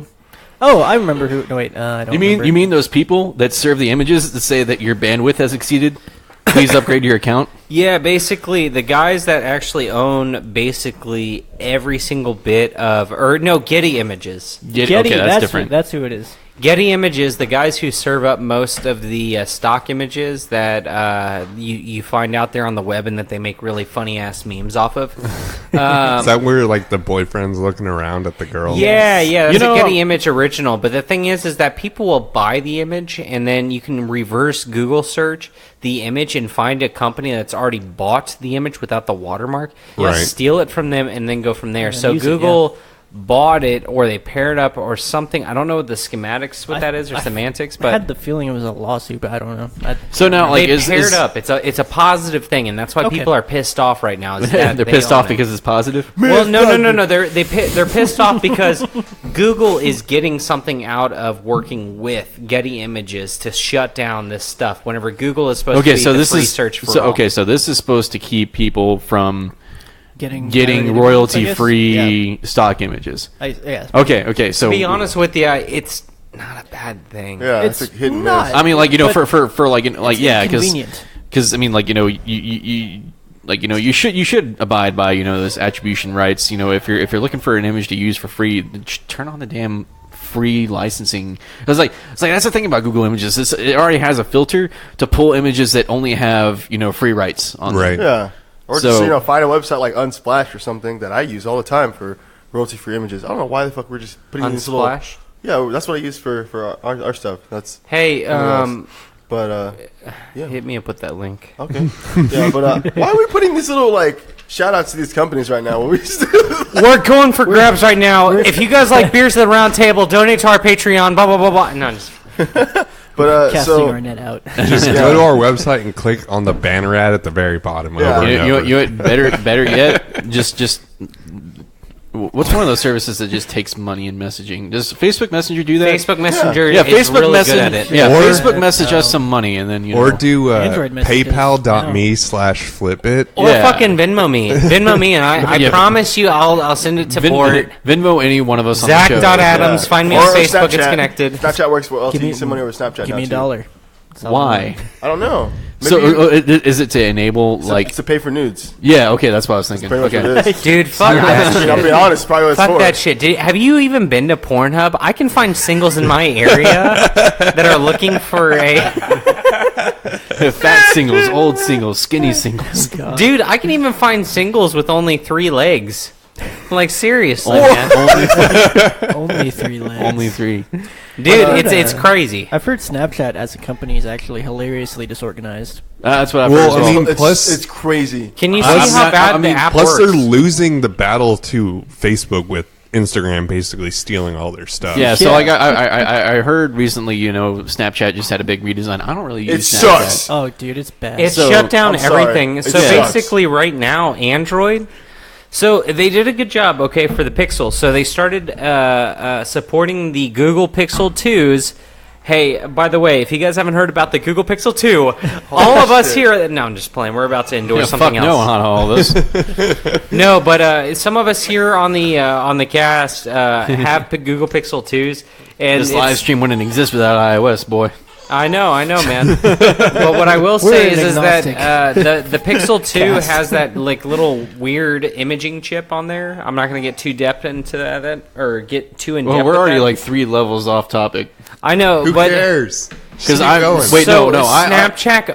Oh, I remember who. No, wait, I don't. remember. You mean those people that serve the images that say that your bandwidth has exceeded? Please upgrade your account. Yeah, basically, the guys that actually own basically every single bit of... Or, no, Getty Images. Getty? okay, that's different. That's who it is. Getty Images, the guys who serve up most of the stock images that you find out there on the web and that they make really funny-ass memes off of. Is that where like the boyfriend's looking around at the girl? Yeah, that's You know- a Getty Image original. But the thing is that people will buy the image, and then you can reverse Google search the image and find a company that's already bought the image without the watermark. Right. Steal it from them, and then go from there. And So use it, Google bought it, or they paired up, or something. I don't know what the schematics, what that is, or I semantics, I but had the feeling it was a lawsuit, but I don't know. So now, like, they is paired up. It's a positive thing, and that's why Okay. people are pissed off right now. Is that they're they pissed own off it. because it's positive? Well, no. They're pissed off because Google is getting something out of working with Getty Images to shut down this stuff. Whenever Google is supposed to Okay, be so the this free is search for so all. okay. So this is supposed to keep people from Getting getting Yeah. royalty-free stock images. Yeah. Okay. So To be honest with you, it's not a bad thing. yeah, It's it's a hit and not. miss. I mean, like, you know, But for like yeah, inconvenient. because I mean, like, you know, you like, you know, you should abide by, you know, this attribution rights. You know, if you're looking for an image to use for free, just turn on the damn free licensing. It's like that's the thing about Google Images. It already has a filter to pull images that only have, you know, free rights on them. Right. Yeah. Or So- just, find a website like Unsplash or something that I use all the time for royalty-free images. I don't know why the fuck we're just putting these little... Unsplash. Yeah, that's what I use for our stuff. That's... Hey, But, yeah. hit me up with that link. Okay. Yeah, but why are we putting these little, like, shout-outs to these companies right now? When we just We're going for grabs right now. If you guys like Beers at the Round Table, donate to our Patreon. Blah blah blah blah. No, just But, Casting so... our net out. Just go to our website and click on the banner ad at the very bottom. Yeah. Over and over. You know, better yet, just What's one of those services that just takes money in messaging? Does Facebook Messenger do that? Facebook Messenger Yeah, is Facebook really message. good at it. Yeah, Or- Facebook message us some money, and then Or do Android messages. PayPal.me/flipit. Or Yeah. fucking Venmo me. Venmo me, and I Yeah. promise you I'll send it to Port. Venmo any one of us on the show. Zach.Adams. Find me on Facebook. It's Snapchat. connected. Snapchat works well. Give You me- can send money over Snapchat. Give now, me too. $1. That's all I Why? want. I don't know. So Maybe is it to enable it's like? to pay for nudes. Yeah, okay, that's what I was thinking. Pretty much Okay. what it is. Dude, fuck I that mean, I'll shit. be honest. Probably what it's Fuck for. that shit. Have you even been to Pornhub? I can find singles in my area that are looking for a... Fat singles, old singles, skinny singles. Dude, I can even find singles with only 3 legs. Like, seriously, only, man. Only 3 legs. only 3. Dude, it's crazy. I've heard Snapchat as a company is actually hilariously disorganized. That's what I've Well, heard. As I well. mean, plus- it's crazy. Can you see I'm how not- bad I mean, the app Plus, works? they're losing the battle to Facebook with Instagram basically stealing all their stuff. Yeah, so Yeah. like I heard recently, Snapchat just had a big redesign. I don't really It use Snapchat. sucks. Oh, dude, it's bad. It So, shut down I'm sorry. everything. It So sucks. basically, right now, Android. So they did a good job, okay, for the Pixel. So they started supporting the Google Pixel 2s. Hey, by the way, if you guys haven't heard about the Google Pixel 2, all of us here. No, I'm just playing. We're about to endorse Yeah, something fuck no else. on all this. No, but some of us here on the cast have Google Pixel 2s, and This it's- live stream wouldn't exist without iOS, boy. I know, man. But what I will say We're is an that the Pixel 2 has that like little weird imaging chip on there. I'm not going to get too depth into that or get too in depth. Well, we're with already that. like 3 levels off topic. I know, Who but cares? Because Keep I going. wait, so no, Snapchat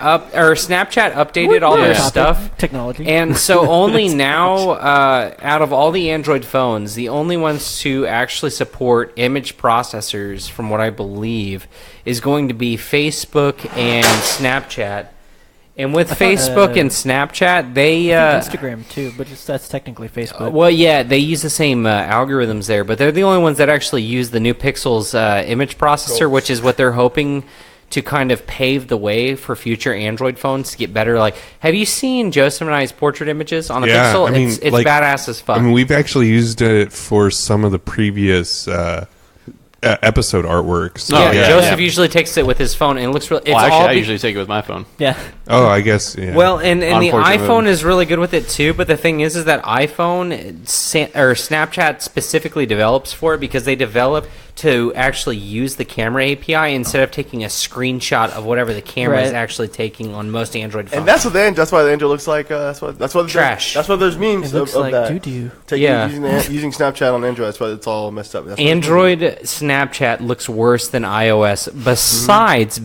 updated all their Yeah. stuff. Technology. And so only now, out of all the Android phones, the only ones to actually support image processors, from what I believe, is going to be Facebook and Snapchat. And with Facebook and Snapchat, they Instagram too, but that's technically Facebook. well, yeah, they use the same algorithms there, but they're the only ones that actually use the new Pixel's image processor, which is what they're hoping to kind of pave the way for future Android phones to get better. Like, have you seen Joseph and I's portrait images on a Yeah, Pixel? I mean, it's like, badass as fuck. I mean, we've actually used it for some of the previous episode artworks. yeah, yeah, Joseph yeah. usually takes it with his phone, and it looks really. It's Well, all actually, I be- usually take it with my phone. Yeah. Oh, I guess. Yeah. Well, and the Unfortunately. iPhone is really good with it too. But the thing is that iPhone or Snapchat specifically develops for it because they develop to actually use the camera API instead of taking a screenshot of whatever the camera is Right. actually taking on most Android phones. And that's what that's why the Android looks like. That's what Trash. That's why there's memes It looks of like that. doo-doo. Yeah. using Snapchat on Android. That's why it's all messed up. That's what Android Snapchat looks worse than iOS.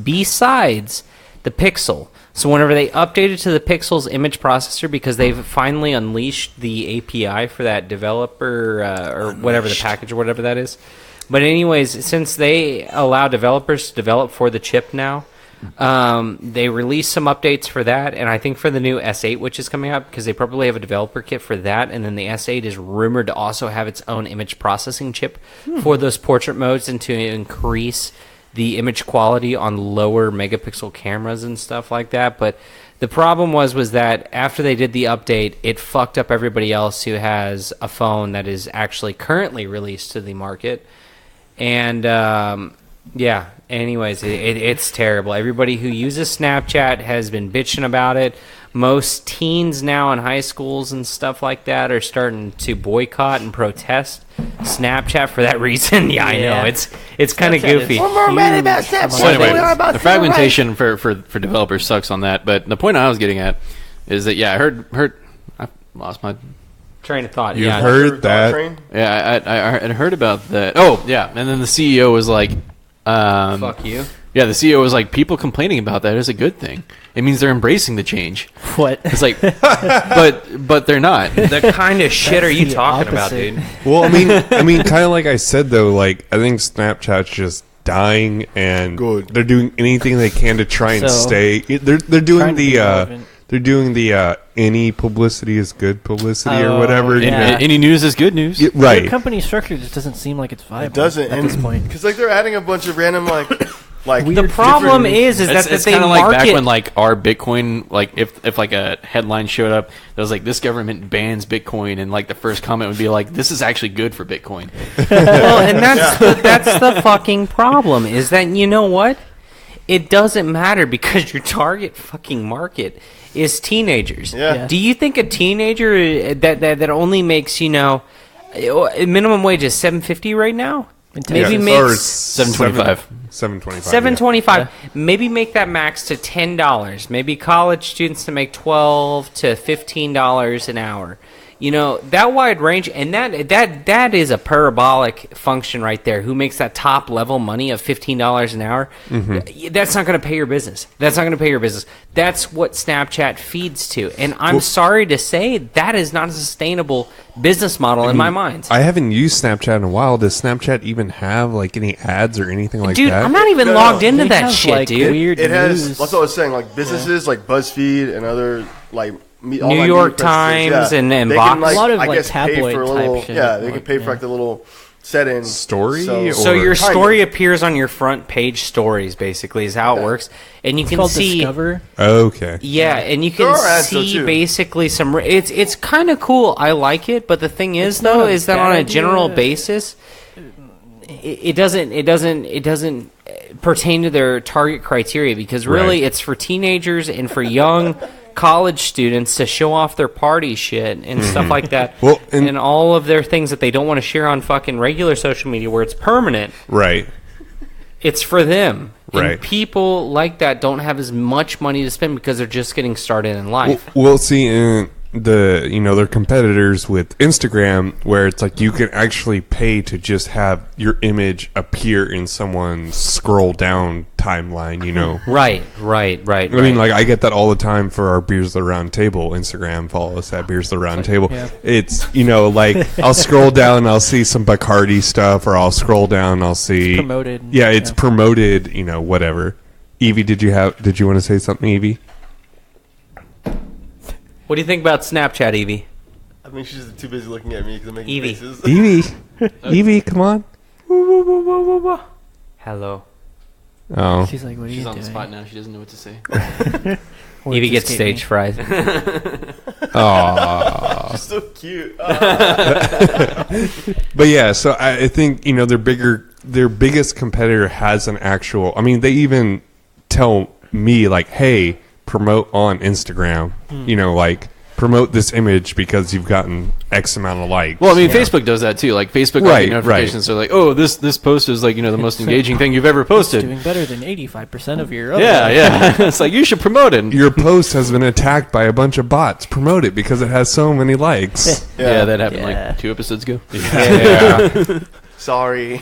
Besides the Pixel. So whenever they updated to the Pixel's image processor, because they've finally unleashed the API for that developer or whatever the package or whatever that is. But anyways, since they allow developers to develop for the chip now, they released some updates for that, and I think for the new S8, which is coming out, because they probably have a developer kit for that, and then the S8 is rumored to also have its own image processing chip for those portrait modes and to increase the image quality on lower megapixel cameras and stuff like that. But the problem was that after they did the update, it fucked up everybody else who has a phone that is actually currently released to the market. And yeah, anyways, it's terrible. Everybody who uses Snapchat has been bitching about it. Most teens now in high schools and stuff like that are starting to boycott and protest Snapchat for that reason. Yeah, I know. It's kind of Snapchat is goofy. huge So anyway, the fragmentation for developers sucks on that. But the point I was getting at is that I heard I lost my Train of thought. You've Yeah. heard that. Train? yeah I heard about that. Oh yeah, and then the CEO was like, Fuck you. yeah, the CEO was like, people complaining about that is a good thing. It means they're embracing the change. What? It's like, but they're not. The kind of shit are you the talking about, opposite. dude? Well, I mean, kind of like I said though. Like, I think Snapchat's just dying, and Good. they're doing anything they can to try and So, stay. They're trying doing to be the relevant. they're doing the any publicity is good publicity or Oh, whatever. yeah. Any news is good news. Yeah, right. Their company structure just doesn't seem like it's viable It doesn't at this point. because like they're adding a bunch of random like Like Weird The problem is It's that they kind of like market. back when like our Bitcoin, like if like a headline showed up that was like this government bans Bitcoin, and like the first comment would be like this is actually good for Bitcoin. Well, and that's the fucking problem. Is that you know what? It doesn't matter because your target fucking market is teenagers. Yeah. Do you think a teenager that only makes minimum wage is $7.50 right now? Maybe Or makes $7.25. $7.25. Maybe make that max to $10. Maybe college students to make $12 to $15 an hour. That wide range, and that is a parabolic function right there. Who makes that top level money of $15 an hour? Mm-hmm. That's not going to pay your business. That's what Snapchat feeds to. And I'm sorry to say that is not a sustainable business model in my mind. I haven't used Snapchat in a while. Does Snapchat even have like any ads or anything like Dude, that? I'm not even No, logged no. into They that have, shit, like, dude. Weird it has. news. That's what I was saying. Like businesses, like BuzzFeed and other like New online York media presses, Times and they Vox. can, like, A lot of, I like, guess, pay tabloid for a type little. shit, Yeah, they can like, pay for like the little set-in Story So or- your Kind story of. appears on your front page stories, basically, is how it works, and you It's can called see. Discover. Okay. Yeah, and you There can are ads, though, see too. basically some. It's kind of cool. I like it, but the thing is, It's not though, a is that bad on a idea. general basis, it doesn't pertain to their target criteria because really Right. it's for teenagers and for young college students to show off their party shit and stuff like that. Well, and- and all of their things that they don't want to share on fucking regular social media where it's permanent. Right. It's for them. Right. And people like that don't have as much money to spend because they're just getting started in life. We'll see in their competitors with Instagram where it's like you can actually pay to just have your image appear in someone's scroll down timeline, Right. I mean, like, I get that all the time for our Beers the Round Table Instagram. Follow us at Beers the Round Table. yeah. It's, like, I'll scroll down and I'll see some Bacardi stuff, or I'll scroll down and I'll see... promoted. Yeah, it's Yeah. promoted, whatever. Evie, did you want to say something, Evie? What do you think about Snapchat, Evie? I think she's too busy looking at me because I'm making Evie. faces. Evie! Evie, come on. Hello. Oh. She's like, what are She's you on the doing? spot now. She doesn't know what to say. Or Evie just gets escape stage me. fright. Aw. She's so cute. But yeah, so I think their biggest competitor has an actual. I mean, they even tell me like, "Hey, promote on Instagram." Like promote this image because you've gotten X amount of likes. Well, I mean, Facebook does that too. Like Facebook Right, notifications are like, "Oh, this post is like the most engaging thing you've ever It's posted." doing better than 85% of your other. Yeah. It's like you should promote it. Your post has been attacked by a bunch of bots. Promote it because it has so many likes. Yeah, that happened Yeah. like 2 episodes ago. Yeah. Sorry.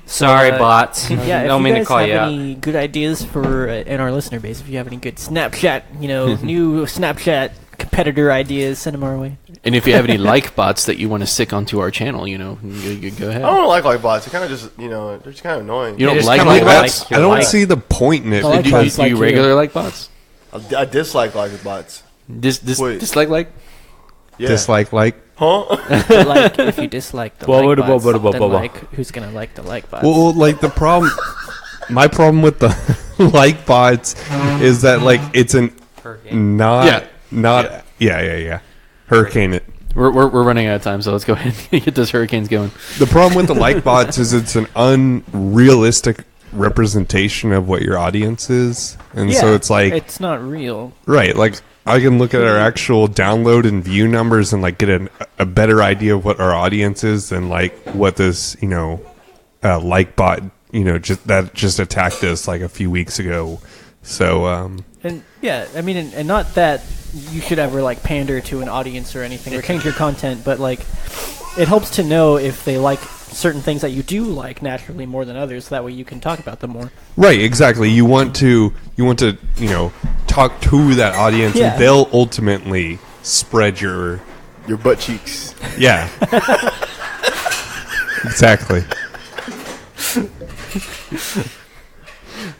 Sorry, Uh, bots. Yeah, Don't if mean you to guys call have you out. any good ideas for in our listener base, if you have any good Snapchat, new Snapchat competitor ideas, send them our way. And if you have any like bots that you want to stick onto our channel, you go ahead. I don't like bots. They kind of just, they're just kind of annoying. You don't just like kinda like like bots? your I don't like. see the point in it. I like Do bots you like you. regular like bots? I dislike bots. Dislike like? Yeah. Dislike like. Huh? Like if you dislike the like bots, then like who's gonna like the like bots? Well, like the problem, my problem with the like bots is that like it's not. Hurricane it. We're running out of time, so let's go ahead and get those hurricanes going. The problem with the like bots is it's an unrealistic representation of what your audience is, and so it's like it's not real. right, like I can look at our actual download and view numbers and like get a better idea of what our audience is than like what this like bot just attacked us like a few weeks ago. So And yeah, I mean, and not that you should ever like pander to an audience or anything or change your content, but like it helps to know if they like certain things that you do like naturally more than others. So that way you can talk about them more. right, exactly. You want to talk to that audience, Yeah. and they'll ultimately spread your Butt cheeks. yeah. Exactly.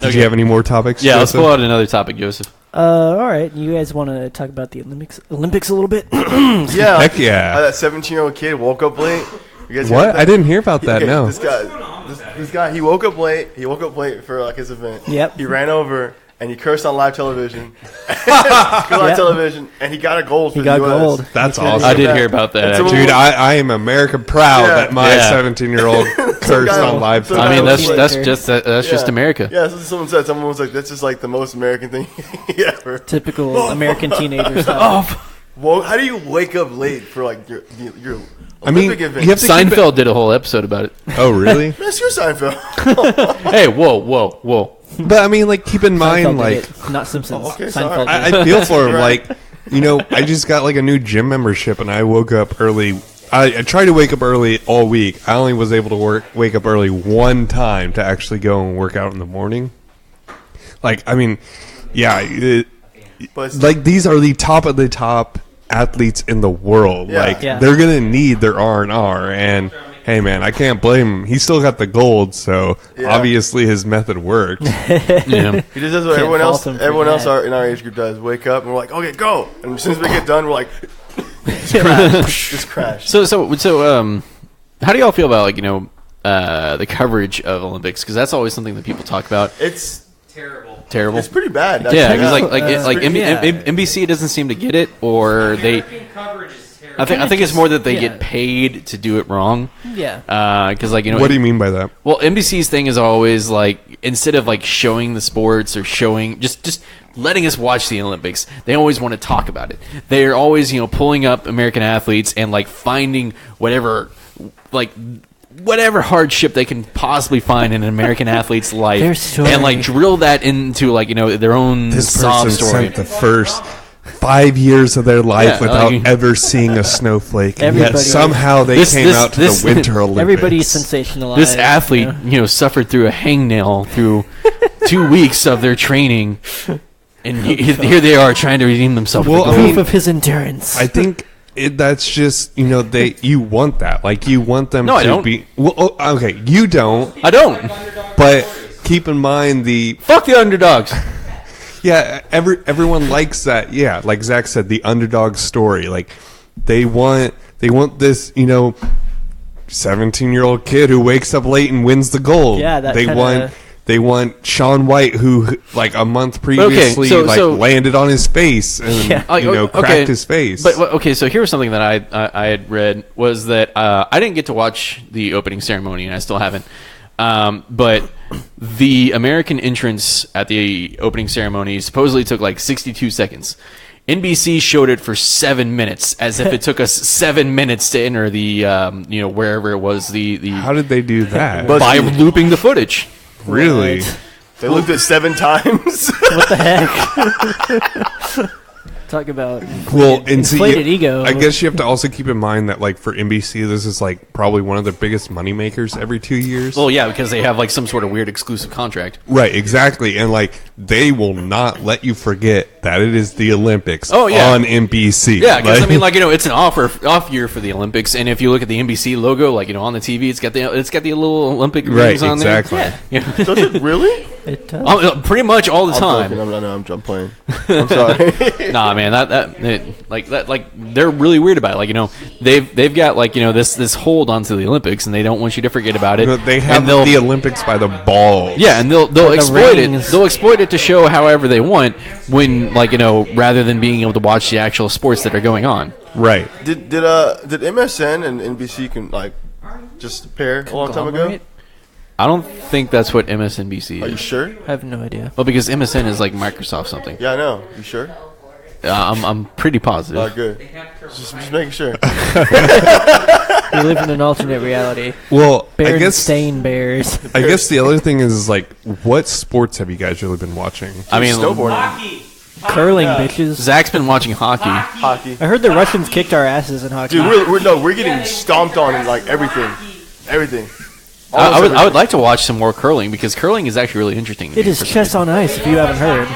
Did you have any more topics? Yeah, let's Joseph? pull out another topic, Joseph. All right, you guys want to talk about the Olympics a little bit? Yeah. Heck yeah. That 17-year-old kid woke up late. You guys hear What? that? I didn't hear about that. Okay, No. This this guy, he woke up late. He woke up late for like his event. Yep. He ran over and he cursed on live television. Live television, and he got a gold for He the got US. gold. That's He said awesome. I did hear about that. And so- actually. Dude, I am American proud Yeah. that my Yeah. 17-year-old cursed guy- on live some I guy mean, was that's like- just Yeah. America. Yeah, that's what someone said. Someone was like, "That's just like the most American thing ever." Typical American teenager stuff. Well, how do you wake up late for like your I mean, Olympic event? you have to keep it- Seinfeld did a whole episode about it. Oh, really? That's your Seinfeld. Hey, whoa. But I mean, like, keep in mind, Seinfeld like, did it, not Simpsons. Oh, okay, Seinfeld sorry. did. I feel for him. Right. Like, you know, I just got like a new gym membership, and I woke up early. I tried to wake up early all week. I only was able to wake up early one time to actually go and work out in the morning. Like, I mean, yeah, But like these are the top of the top athletes in the world. Yeah. Like, Yeah. they're gonna need their R&R, and hey, man, I can't blame him. He still got the gold, so Yeah. obviously his method worked. Yeah. he just does what Can't everyone else. fault him for Everyone else that. in our age group does. Wake up and we're like, "Okay, go!" And as soon as we get done, we're like, just crash. So, how do y'all feel about the coverage of Olympics? Because that's always something that people talk about. It's Terrible. it's pretty bad. Yeah, actually. because NBC doesn't seem to get it, or they. I think it's more that they Yeah. get paid to do it wrong. Yeah. Because What do you mean by that? Well, NBC's thing is always like, instead of like showing the sports or showing just letting us watch the Olympics, they always want to talk about it. They're always pulling up American athletes and like finding whatever hardship they can possibly find in an American athlete's life, Their story. and like drill that into like their own This sob person story. spent the first 5 years of their life Yeah, without like- ever seeing a snowflake, and yet Everybody- somehow they This- came this- out to this- the Winter Olympics. Everybody's sensationalized. This athlete, you know? suffered through a hangnail through 2 weeks of their training, and here they are trying to redeem themselves. Well, with I gold. mean, Proof of his endurance. I think that's just you want that, like you want them No, I to don't. be. Well, okay, you don't, I don't. but keep in mind Fuck the underdogs. yeah, everyone likes that. Yeah, like Zach said, the underdog story. Like they want this 17-year-old kid who wakes up late and wins the gold. Yeah, that they kinda- want Shaun White, who like a month previously so- landed on his face and Yeah. cracked his face. But okay, so here was something that I had read was that I didn't get to watch the opening ceremony, and I still haven't. But the American entrance at the opening ceremony supposedly took like 62 seconds. NBC showed it for 7 minutes, as if it took us 7 minutes to enter the wherever it was the How did they do that? by looping the footage. Really? What? They looked at 7 times. What the heck? Talk about Well, and see, inflated ego. I guess you have to also keep in mind that, like, for NBC, this is like probably one of the biggest money makers every 2 years. Well, yeah, because they have like some sort of weird exclusive contract. Right, exactly, and like they will not let you forget that it is the Olympics. Oh, yeah. On NBC. Yeah, because I mean, it's an off year for the Olympics, and if you look at the NBC logo, on the TV, it's got the little Olympic right, rings on exactly. there. Yeah, Does it really? it does. pretty much all the I'm time. joking. I'm playing. I'm sorry. Nah, man, they're really weird about it. They've got this hold onto the Olympics, and they don't want you to forget about it. But they have and they'll, the Olympics by the balls. yeah, and they'll the exploit it. rings. They'll exploit it to show however they want, when rather than being able to watch the actual sports that are going on. Right. Did MSN and NBC just pair a long time ago? Conglomerate? I don't think that's what MSNBC Are you is. sure? I have no idea. Well, because MSN is like Microsoft something. Yeah, I know. You sure? I'm pretty positive. Oh, good. Just making sure. We live in an alternate reality. Well, I Berenstain Bears. guess the other thing is like, what sports have you guys really been watching? I mean, Snowboarding. Curling, bitches. Zach's been watching hockey. Hockey. I heard the Russians kicked our asses in hockey. Dude, we're getting stomped on in like everything. Everything. I would like to watch some more curling, because curling is actually really interesting. to It me, is personally. chess on ice, if you haven't heard.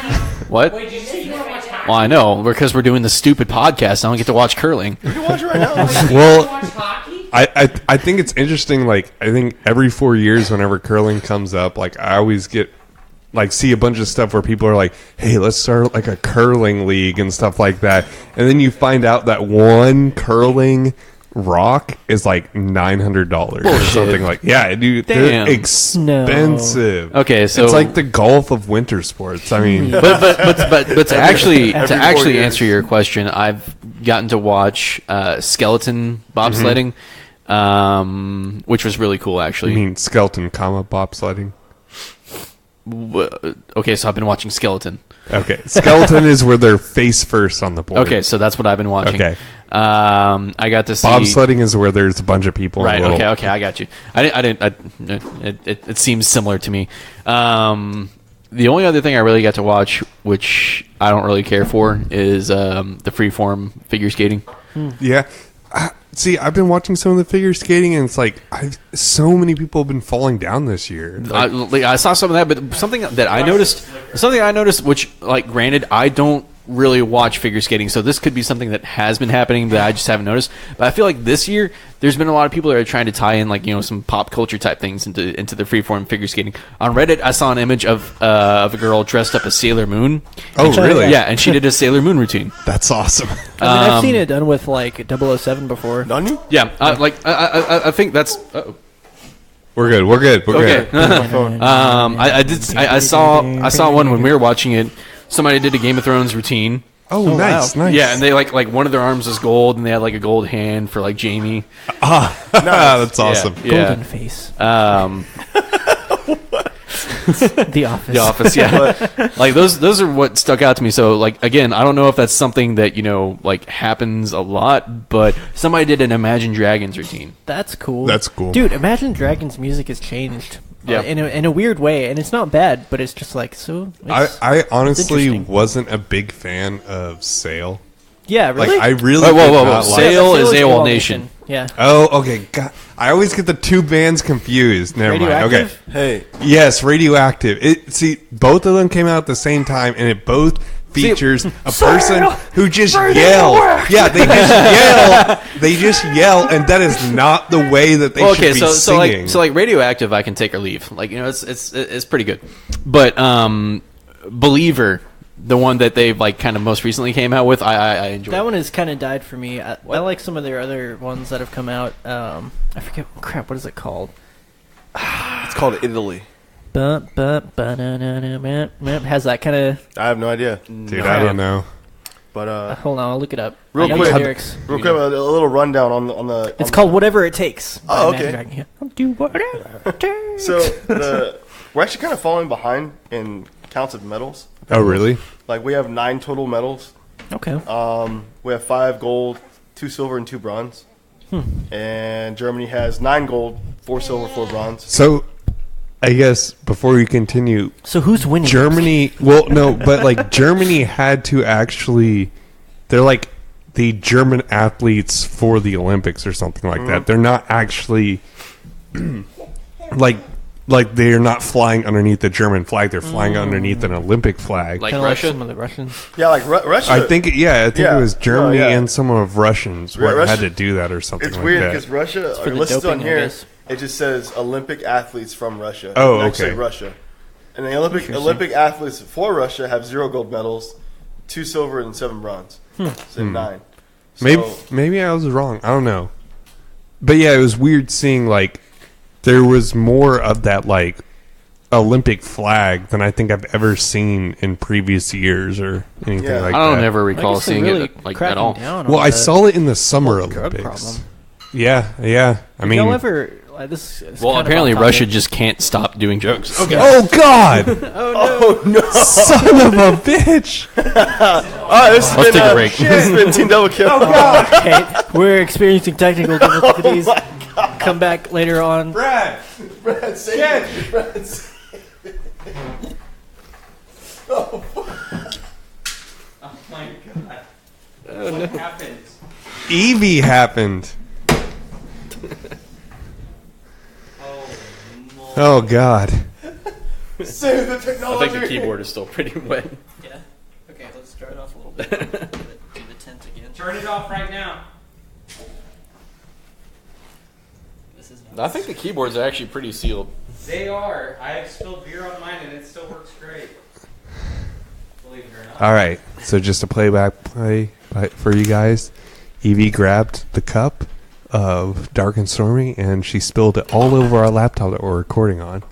What? Well, I know, because we're doing this stupid podcast. I don't get to watch curling. You can watch it right now. Well, I think it's interesting. Like, I think every 4 years, whenever curling comes up, like I always get see a bunch of stuff where people are like, "Hey, let's start like a curling league and stuff like that," and then you find out that one curling rock is like $900 or something like. Yeah, dude, Damn. they're expensive. Okay, so it's like the golf of winter sports. I mean, but to actually every 4 years. answer your question, I've gotten to watch skeleton bobsledding, which was really cool I actually. mean skeleton, bobsledding. Okay, so I've been watching skeleton. Okay, skeleton is where they're face first on the board. Okay, so that's what I've been watching. Okay. I got to see Bobsledding is where there's a bunch of people. in Right. a little- Okay. I got you. It seems similar to me. The only other thing I really got to watch, which I don't really care for, is the freeform figure skating. Yeah. See, I've been watching some of the figure skating, and it's like so many people have been falling down this year. Like, I saw some of that, but something that I noticed, which, like, granted, I don't really watch figure skating, so this could be something that has been happening that I just haven't noticed. But I feel like this year there's been a lot of people that are trying to tie in, like, some pop culture type things into the freeform figure skating. On Reddit, I saw an image of a girl dressed up as Sailor Moon. oh, really? Yeah, and she did a Sailor Moon routine. That's awesome. I mean, I've seen it done with like 007 before. Done you? Yeah, I think that's. We're good. We're good. We're Okay. good. I saw one when we were watching it. Somebody did a Game of Thrones routine. Oh, nice, nice. Yeah, and they like one of their arms was gold, and they had like a gold hand for like Jamie. That's awesome. Yeah. Golden face. The Office. The Office. Yeah. Like those are what stuck out to me. So like again, I don't know if that's something that like happens a lot, but somebody did an Imagine Dragons routine. That's cool. That's cool. Dude, Imagine Dragons music has changed. Yeah. In a weird way, and it's not bad, but it's just like so. I honestly interesting. wasn't a big fan of Sail. Yeah, really. Like, I really. Whoa, did whoa. not like- Sail is AWOL AWOL Nation. Yeah. Oh, okay. God, I always get the two bands confused. Never mind. Okay. Radioactive? Hey, Yes, Radioactive. See, both of them came out at the same time, and it both features a person who just yells. Yeah, they just yell. They just yell, and that is not the way that they should be singing. so like Radioactive, I can take or leave. Like it's pretty good, but Believer, the one that they've like kind of most recently came out with, I enjoy. That one has kind of died for me. I like some of their other ones that have come out. I forget. Crap, what is it called? it's called Italy. Has that kind of. I have no idea. Dude, I don't know. But Hold on, I'll look it up. Real I know quick. the lyrics. real quick, a little rundown on the. It's called Whatever It Takes. by Oh, Imagine okay. Dragon. Yeah. I'll do whatever it takes. So we're actually kind of falling behind in counts of medals. Oh, really? Like we have 9 total medals. Okay. We have 5 gold, 2 silver, and 2 bronze. And Germany has 9 gold, 4 silver, 4 bronze. So, I guess before we continue, So who's winning? Germany. Well, no, but like Germany had to actually. They're like the German athletes for the Olympics or something like that. They're not actually like they're not flying underneath the German flag. They're flying underneath an Olympic flag. like Kinda Russia. Like some of the Russians. Yeah, like Russia. I think it Yeah. was Germany No, yeah. and some of Russians Right, had Russia- to do that or something It's like weird that. because Russia, for the listed doping, on I here, guess. it just says Olympic athletes from Russia. Oh, It doesn't say okay. Russia. And the Olympic athletes for Russia have 0 gold medals, 2 silver, and 7 bronze. So 9. So, Maybe I was wrong. I don't know. But yeah, it was weird seeing like there was more of that like Olympic flag than I think I've ever seen in previous years or anything Yeah. like I don't that. ever I recall guess they're seeing really it like cracking at all. down Well, on I the saw it in the Summer drug Olympics. problem. Yeah. I mean, Y'all ever? This is Well, kind of apparently off topic. Russia just can't stop doing jokes. Okay. oh God! oh no! Son of a bitch! this has Let's been, take a break. This has been Team Double Kill. Okay, we're experiencing technical difficulties. Come back later on. Brad, Evie happened. Oh God! Save the I technology. think the keyboard is still pretty wet. Yeah. Okay, let's start it off a little bit. Do the tent again. Turn it off right now. This is I think the keyboards are actually pretty sealed. They are. I have spilled beer on mine and it still works great. Believe it or not. All right, so just a play for you guys. Evie grabbed the cup of Dark and Stormy, and she spilled it all over our laptop that we're recording on.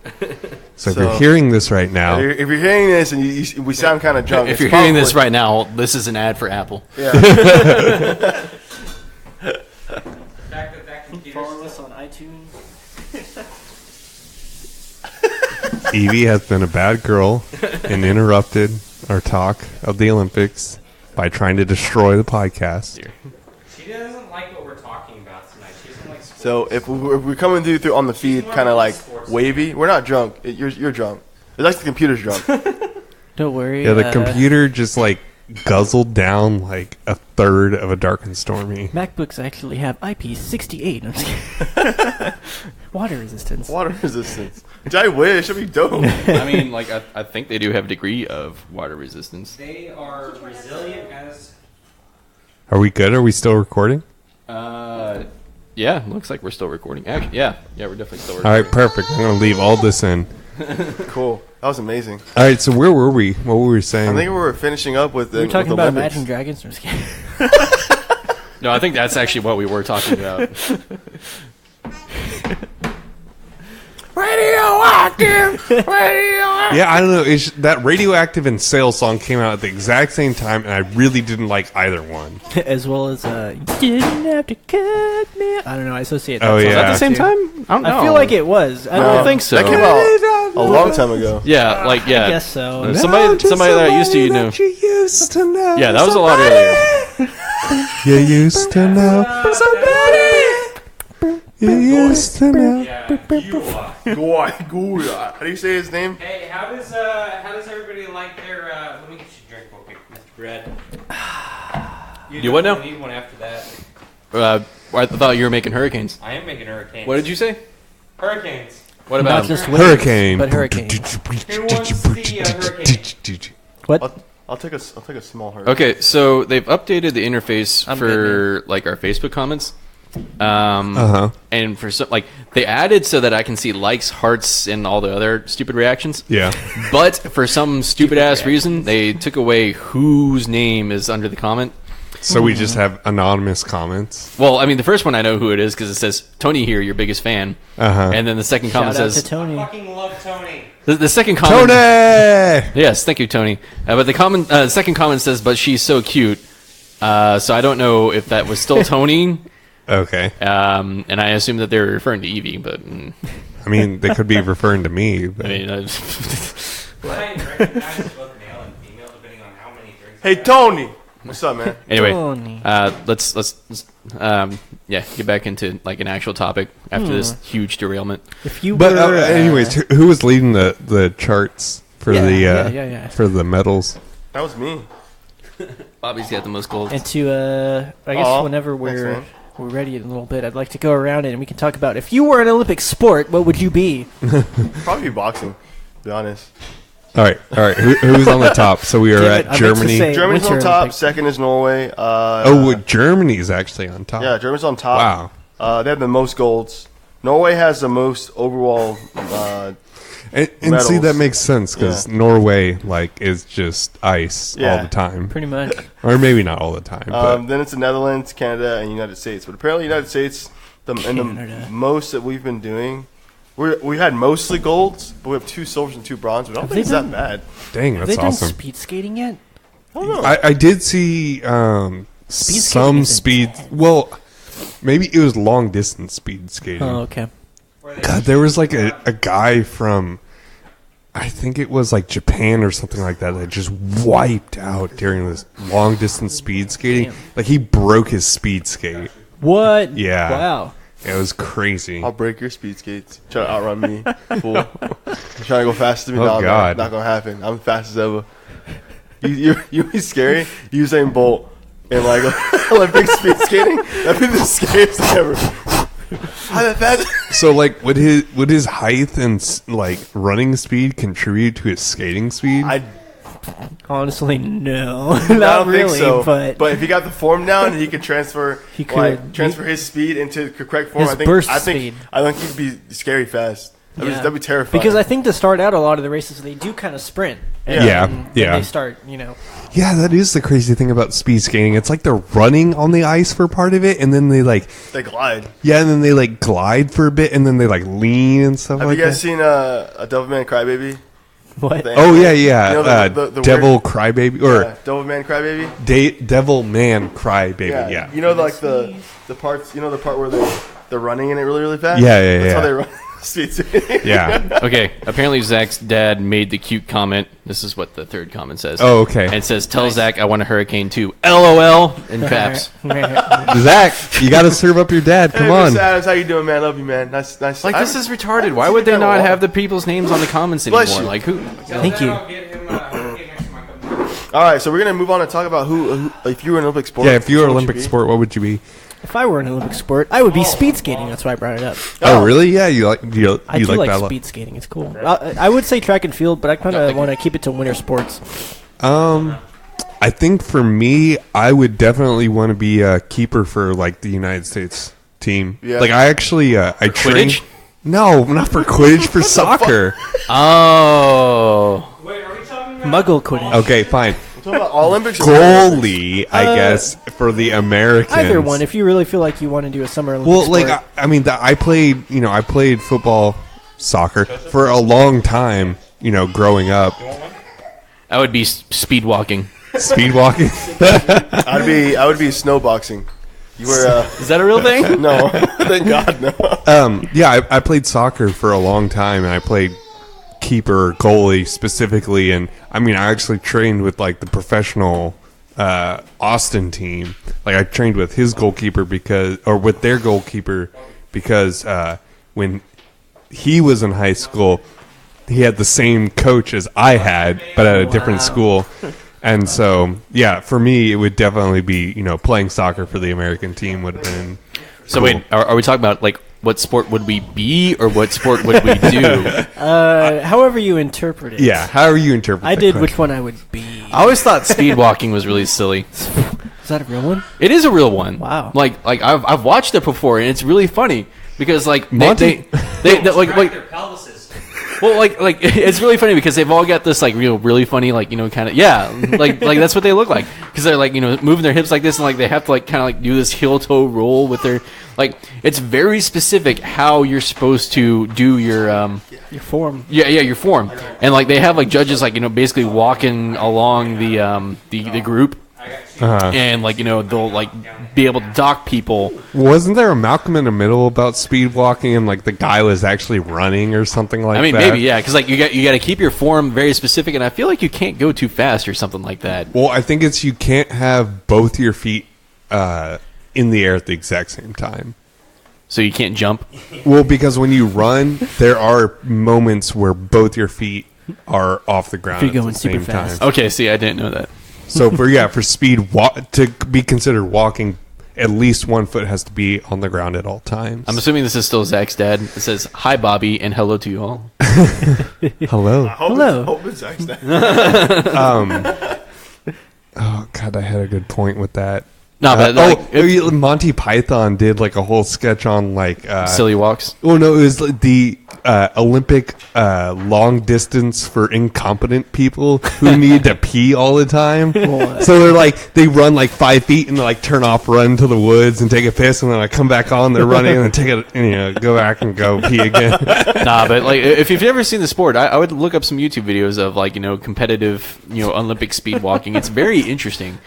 So if you're hearing this right now, If you're hearing this and we sound kind of drunk, If it's you're hearing this probably- right now, this is an ad for Apple. yeah. Follow us on iTunes. Evie has been a bad girl and interrupted our talk of the Olympics by trying to destroy the podcast. She doesn't like what we're talking about tonight. She doesn't like sports. So if we're coming through on the feed, kind of like wavy, we're not drunk. You're drunk. It's like the computer's drunk. Don't worry. Yeah, the computer just like guzzled down like a third of a Dark and Stormy. MacBooks actually have IP68. I'm just kidding. Water resistance. Water resistance. Which I wish. That'd be dope. I mean, like I think they do have a degree of water resistance. They are resilient as. Are we good? Are we still recording? Yeah, looks like we're still recording. Actually, yeah, we're definitely still All recording. right, perfect. I'm going to leave all this in. Cool. That was amazing. All right, so where were we? What were we saying? I think we were finishing up with the We were talking with the about Olympics. Imagine Dragons. I'm just kidding. No, I think that's actually what we were talking about. Yeah, I don't know. That Radioactive and Sail song came out at the exact same time, and I really didn't like either one. As well as you didn't have to cut me. I don't know. I associate that. Oh, song yeah. At the same too. time, I don't know. I feel like it was. I I don't don't think so. That came out a long time ago. Yeah, like yeah. I guess so. Somebody that I used to, you know. You used to know. Yeah, that was a lot earlier. You used to know. You used to know. Yeah, you are. How do you say his name? Hey, how does everybody like their? Let me get you a drink real quick, Mr. Bread. You what now? Need one after that. I thought you were making hurricanes. I am making hurricanes. What did you say? Hurricanes. What Not about just waves, Hurricane. but hurricane. Who wants the hurricane? What? I'll take a small hurt. Okay, so they've updated the interface I'm for like our Facebook comments. Uh-huh. And for some, like they added so that I can see likes, hearts, and all the other stupid reactions. Yeah. But for some stupid ass reason, they took away whose name is under the comment. So we just have anonymous comments. Well, I mean, the first one I know who it is because it says Tony here, your biggest fan. Uh-huh. And then the second comment Shout out to says Tony. Fucking love Tony. the second comment. Tony! Yes, thank you, Tony. But the second comment says, "But she's so cute." So I don't know if that was still Tony. Okay. And I assume that they were referring to Evie, but I mean, they could be referring to me. But I mean, I recognize both male and female depending on how many drinks. Hey Tony, what's up, man? anyway, Tony. let's get back into like an actual topic after this huge derailment. If you But were, anyways, who was leading the charts for Yeah, the yeah. for the medals? That was me. Bobby's got the most gold. and to I guess Aw, whenever thanks, we're man. ready in a little bit, I'd like to go around and we can talk about if you were an Olympic sport, what would you be? Probably boxing. To be honest. All right. Who's on the top? So we are Damn it, I at meant to Germany. say- Germany's on Winter top. Olympics. Second is Norway. Germany's actually on top. Yeah, Germany's on top. Wow. They have the most golds. Norway has the most overall. And see, medals. that makes sense because Yeah. Norway is just ice all Yeah. the time, Pretty much. or maybe not all the time. But Then it's the Netherlands, Canada, and United States. But apparently, United States, the Canada. most that we've been doing, we had mostly golds, but we have 2 silvers and 2 bronze. But I don't think it's they that bad. dang, Have that's they done awesome. speed skating yet? I don't know. I did see skating some is speed. intense. Well, maybe it was long distance speed skating. Oh, okay. God, there was like a guy from, I think it was like Japan or something like that just wiped out during this long distance speed skating. Damn. Like he broke his speed skate. What? Yeah. Wow. It was crazy. I'll break your speed skates. Try to outrun me. Fool. You're trying to go faster than me. Oh, No, God. not gonna happen. I'm fast as ever. You be scary. Usain Bolt in like Olympic speed skating. That'd be the scariest thing ever. How that fast? So like would his height and like running speed contribute to his skating speed? I Honestly, no. I Not don't really, think so. but if he got the form down and he could transfer, He like, could. transfer his speed into the correct form. His I think burst I think speed. I think he'd be scary fast. That'd be terrifying. Because I think to start out a lot of the races they do kind of sprint. And Yeah, then yeah. They start, Yeah, that is the crazy thing about speed skating. It's like they're running on the ice for part of it, and then they like They glide. and then they like glide for a bit, and then they like lean and stuff Have like you guys that. seen a Devilman Crybaby? What? The Oh anime? yeah, You know the Devil weird- Crybaby or yeah, Devilman Crybaby. Devil Man Crybaby. Yeah. You know, like the parts. You know the part where they're running in it really really fast. Yeah. That's how they run. Speed skating. Yeah. Okay, apparently Zach's dad made the cute comment. This is what the third comment says. Oh, okay. And it says, tell Zach I want a hurricane too. LOL in caps. Zach, you got to serve up your dad. Come Hey, on. Mr. Adams, how you doing, man? Love you, man. Nice. Like, this is retarded. haven't Why seen would they that in a not while. have the people's names on the comments Bless anymore? you. Like, who? Thank you. All right, so we're gonna move on and talk about who if you were an Olympic sport. Yeah, if you were what would Olympic be? sport, what would you be? If I were an Olympic sport, I would be speed skating. That's why I brought it up. Oh, really? Yeah, you like you I do like like that a lot. speed skating. It's cool. I would say track and field, but I kind of want to keep it to winter sports. I think for me, I would definitely want to be a keeper for like the United States team. Yeah. Like I actually I trained. Quidditch? No, not for Quidditch, for soccer. Oh. Muggle Quidditch. Okay, fine. We're talking about all Olympics. or Goalie, I guess, for the Americans. Either one. If you really feel like you want to do a summer Olympic Well, sport. like I mean, I played football, soccer for a long time. Growing up, I would be speed walking. speed walking. I would be snowboxing. You were Is that a real thing? no, thank God no. Yeah, I played soccer for a long time, and I played keeper, goalie specifically, and I mean, I actually trained with like the professional Austin team. Like I trained with his goalkeeper with their goalkeeper because when he was in high school, he had the same coach as I had, but at a different school. And so, yeah, for me, it would definitely be, playing soccer for the American team would have been. So cool. wait, are we talking about like what sport would we be or what sport would we do? however you interpret it. Yeah, however you interpret I the did question. which one I would be. I always thought speed walking was really silly. Is that a real one? It is a real one. Wow. Like I've watched it before and it's really funny because like they Monty- like well like it's really funny because they've all got this like really funny like kind of like that's what they look like because they're like moving their hips like this and like they have to like kind of like do this heel toe roll with their like it's very specific how you're supposed to do your Your form. your form and like they have like judges like basically walking along the group and like they'll like be able to dock people. Wasn't there a Malcolm in the Middle about speed walking and like the guy was actually running or something like that? I mean, maybe because like you got to keep your form very specific, and I feel like you can't go too fast or something like that. Well, I think it's you can't have both your feet in the air at the exact same time. So you can't jump. Well, because when you run, there are moments where both your feet are off the ground If you're at going the same super time. fast. Okay, see, I didn't know that. So for speed to be considered walking, at least one foot has to be on the ground at all times. I'm assuming this is still Zach's dad. It says hi, Bobby, and hello to you all. Hello. Hello. Hope it's actually. Oh God, I had a good point with that. No, but like, Monty Python did like a whole sketch on like silly walks. Oh no, it was like the Olympic long distance for incompetent people who need to pee all the time. So they're like they run like 5 feet and they like turn off, run to the woods and take a piss, and then I come back on. They're running and then take it, and, go back and go pee again. Nah, but like if you've never seen the sport, I would look up some YouTube videos of like competitive Olympic speed walking. It's very interesting.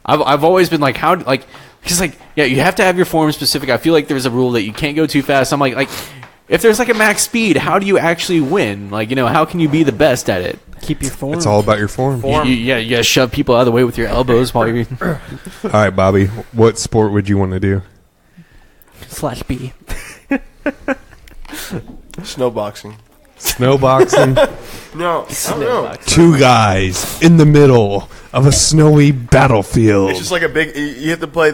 I've always been like how like because like yeah you have to have your form specific. I feel like there's a rule that you can't go too fast. I'm like if there's like a max speed, how do you actually win? Like how can you be the best at it? Keep your form. It's all about your form. You gotta shove people out of the way with your elbows while you're. All right, Bobby, what sport would you want to do? /B. Snowboxing. Snowboxing. No, I don't know. Two guys in the middle of a snowy battlefield. It's just like a big. You have to play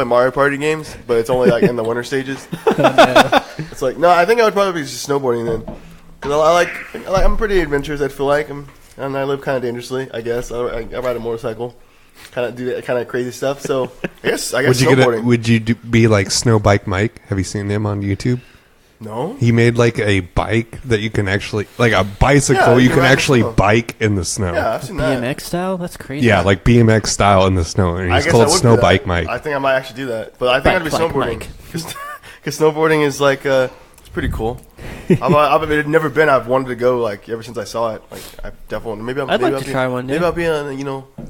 Mario Party games, but it's only like in the winter stages. It's like no, I think I would probably be just snowboarding then, because I'm pretty adventurous. I feel like and I live kind of dangerously. I guess I ride a motorcycle, kind of do that kind of crazy stuff. So I guess Would you snowboarding. be like Snow Bike Mike? Have you seen him on YouTube? No. He made like a bike that you can actually, like a bicycle Yeah, you you can can ride in the actually snow. bike in the snow. Yeah, I've seen that. BMX style? That's crazy. Yeah, like BMX style in the snow, and I he's guess called I would Snow do that. Bike Mike. I think I might actually do that, but I think I'd be Bike snowboarding Mike. because snowboarding is like it's pretty cool. I've never been. I've wanted to go like ever since I saw it. Like I definitely maybe I'd maybe like to try one day. Maybe I'll be on be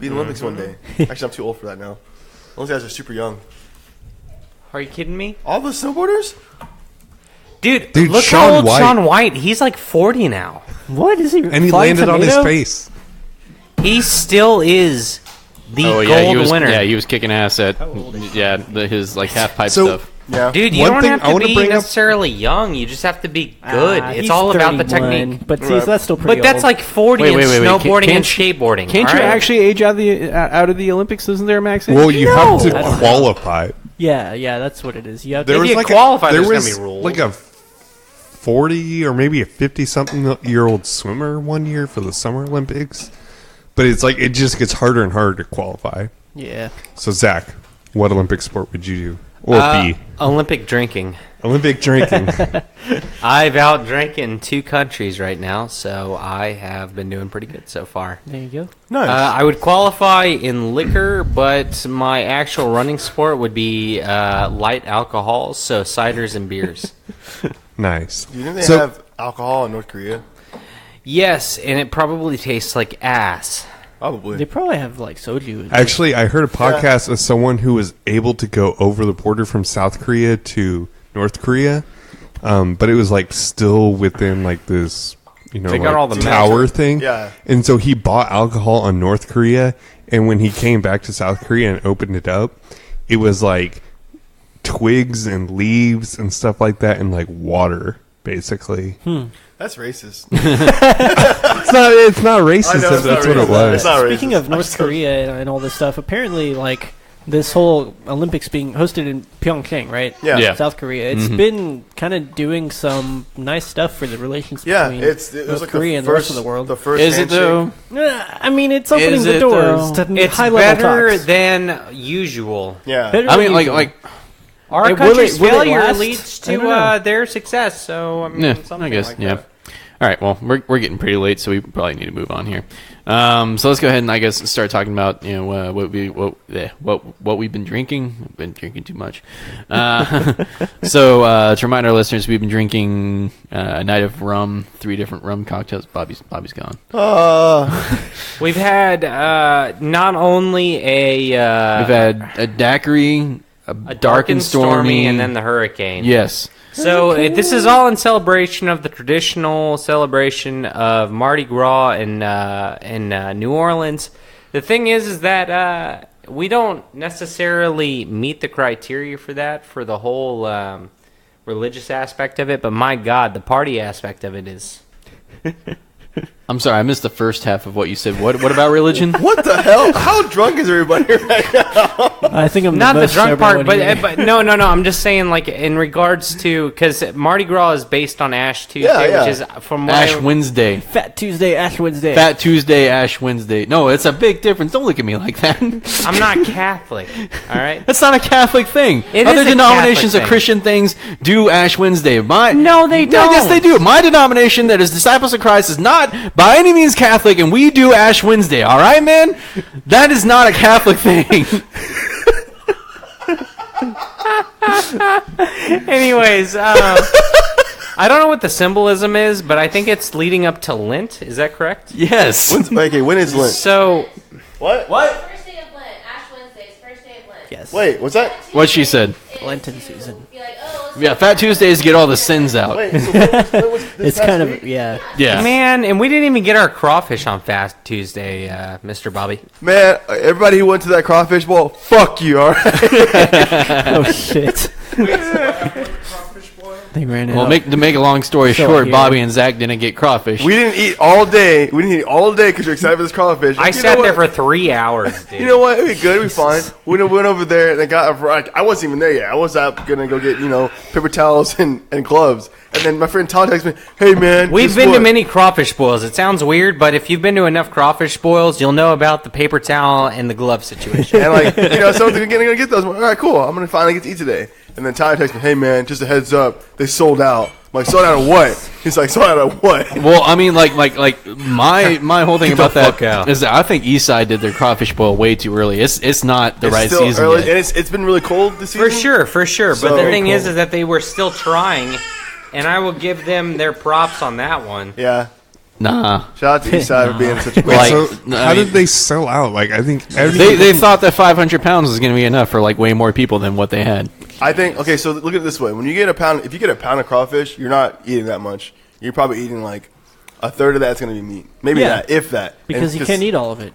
in the Olympics one day. Actually, I'm too old for that now. Those guys are super young. Are you kidding me? All the snowboarders? Dude, Dude, look Shaun how old White. Shaun White. He's like 40 now. What is he? And he flying landed on his tomato? face. He still is the Oh gold yeah, he was. winner. Yeah, he was kicking ass at his like half pipe So- stuff. Yeah. Dude, you One don't thing have I to wanna be bring up- necessarily young. You just have to be good. It's He's all about the 31, technique. But see, Right. that's still pretty But that's old. like 40 Wait, in wait, wait, wait. snowboarding Can't and skateboarding. Can't all you right? actually age out of the Olympics? Isn't there a max age? Well, you have to I don't know. qualify. Yeah, that's what it is. You have There If was you like qualify, there there's gonna was be rules. like a 40 or maybe a 50-something-year-old swimmer one year for the Summer Olympics, but it's like it just gets harder and harder to qualify. yeah. So Zach, what Olympic sport would you do? Or be Olympic drinking. Olympic drinking? I've out drank in 2 countries right now, so I have been doing pretty good so far. There you go. Nice. I would qualify in liquor, but my actual running sport would be light alcohols, so ciders and beers. Nice. Do you think they So- have alcohol in North Korea? Yes, and it probably tastes like ass. Probably. They probably have like soju. Actually, I heard a podcast of someone who was able to go over the border from South Korea to North Korea, but it was like still within like this, They like, got all the tower thing. Yeah. And so he bought alcohol on North Korea, and when he came back to South Korea and opened it up, it was like twigs and leaves and stuff like that, and like water, basically. That's racist. It's not racist. I know, if it's that's not what it racist. was. It's not Speaking racist. of North Korea and all this stuff, apparently, like this whole Olympics being hosted in Pyeongchang, right? Yeah. Yeah. South Korea. It's been kind of doing some nice stuff for the relations Yeah, between it was North like Korea the and the rest first of the world. The first Is it handshake. though? I mean, it's opening Is the it, doors though? to It's high-level better talks. than usual. Yeah. Better I than mean, usual. like Our Will country's it failure last? leads I don't to know. their success. So I mean, yeah, something I guess. like Yeah. that. All right. Well, we're getting pretty late, so we probably need to move on here. So let's go ahead and I guess start talking about what we've been drinking. We've been drinking too much. So to remind our listeners, we've been drinking a night of rum, 3 different rum cocktails. Bobby's gone. We've had not only We've had a daiquiri, a dark and stormy, and then the hurricane. yes. So this is all in celebration of the traditional celebration of Mardi Gras in New Orleans. The thing is that we don't necessarily meet the criteria for that for the whole religious aspect of it. But my God, the party aspect of it is. I'm sorry, I missed the first half of what you said. What about religion? What the hell? How drunk is everybody right now? I think I'm Not the most drunk sober part, one but, here. but no. I'm just saying, like in regards to because Mardi Gras is based on Ash Tuesday, Yeah. which is from what Ash I- Wednesday. Fat Tuesday, Ash Wednesday. Fat Tuesday, Ash Wednesday. No, it's a big difference. Don't look at me like that. I'm not Catholic. All right. That's not a Catholic thing. It Other is a denominations Catholic of thing. Christian things do Ash Wednesday. No, they don't. Yes, they do. My denomination, that is Disciples of Christ, is not by any means Catholic, and we do Ash Wednesday. All right, man? That is not a Catholic thing. Anyways, I don't know what the symbolism is, but I think it's leading up to Lent. Is that correct? Yes. When is Lent? So What? First day of Lent, Ash Wednesday's first day of Lent. Yes. Wait, what's that? What she said. Is Lenten to season. Be like, oh, Yeah, Fat Tuesdays get all the sins out. Wait, so when was this It's past kind week? of, yeah. Yeah. man, and we didn't even get our crawfish on Fast Tuesday, Mr. Bobby. Man, everybody who went to that crawfish bowl, fuck you, all right? Oh, shit. They ran out. Well, to make a long story So short, here- Bobby and Zach didn't get crawfish. We didn't eat all day. We didn't eat all day because we're excited for this crawfish. I You sat know there what? for 3 hours, dude. You know what? It'd be good. It'd be fine. We went over there and I got a variety. I wasn't even there yet. I was out gonna go get paper towels and gloves. And then my friend Todd texted me, "Hey man, We've guess been to what?" many crawfish boils. It sounds weird, but if you've been to enough crawfish boils, you'll know about the paper towel and the glove situation. And someone's gonna get those. I'm like, all right, cool. I'm gonna finally get to eat today. And then Tyler texts me, "Hey man, just a heads up, they sold out. I'm like, sold out of what? He's like, sold out of what? Well, I mean, like my whole thing about fuck that out. is that I think Eastside did their crawfish boil way too early. It's not the It's right still season early, yet. and it's been really cold this season. For sure. So- But the thing Very is that they were still trying, and I will give them their props on that one. Yeah. Nah, Shout out to Eastside for being such a Wait, Like, so no, I how mean- did they sell out? Like, I think they thought that 500 pounds was going to be enough for like way more people than what they had. I think, okay, so look at it this way. When you get if you get a pound of crawfish, you're not eating that much. You're probably eating like a third of that's going to be meat. Maybe Yeah. that, if that. Because And you can't eat all of it.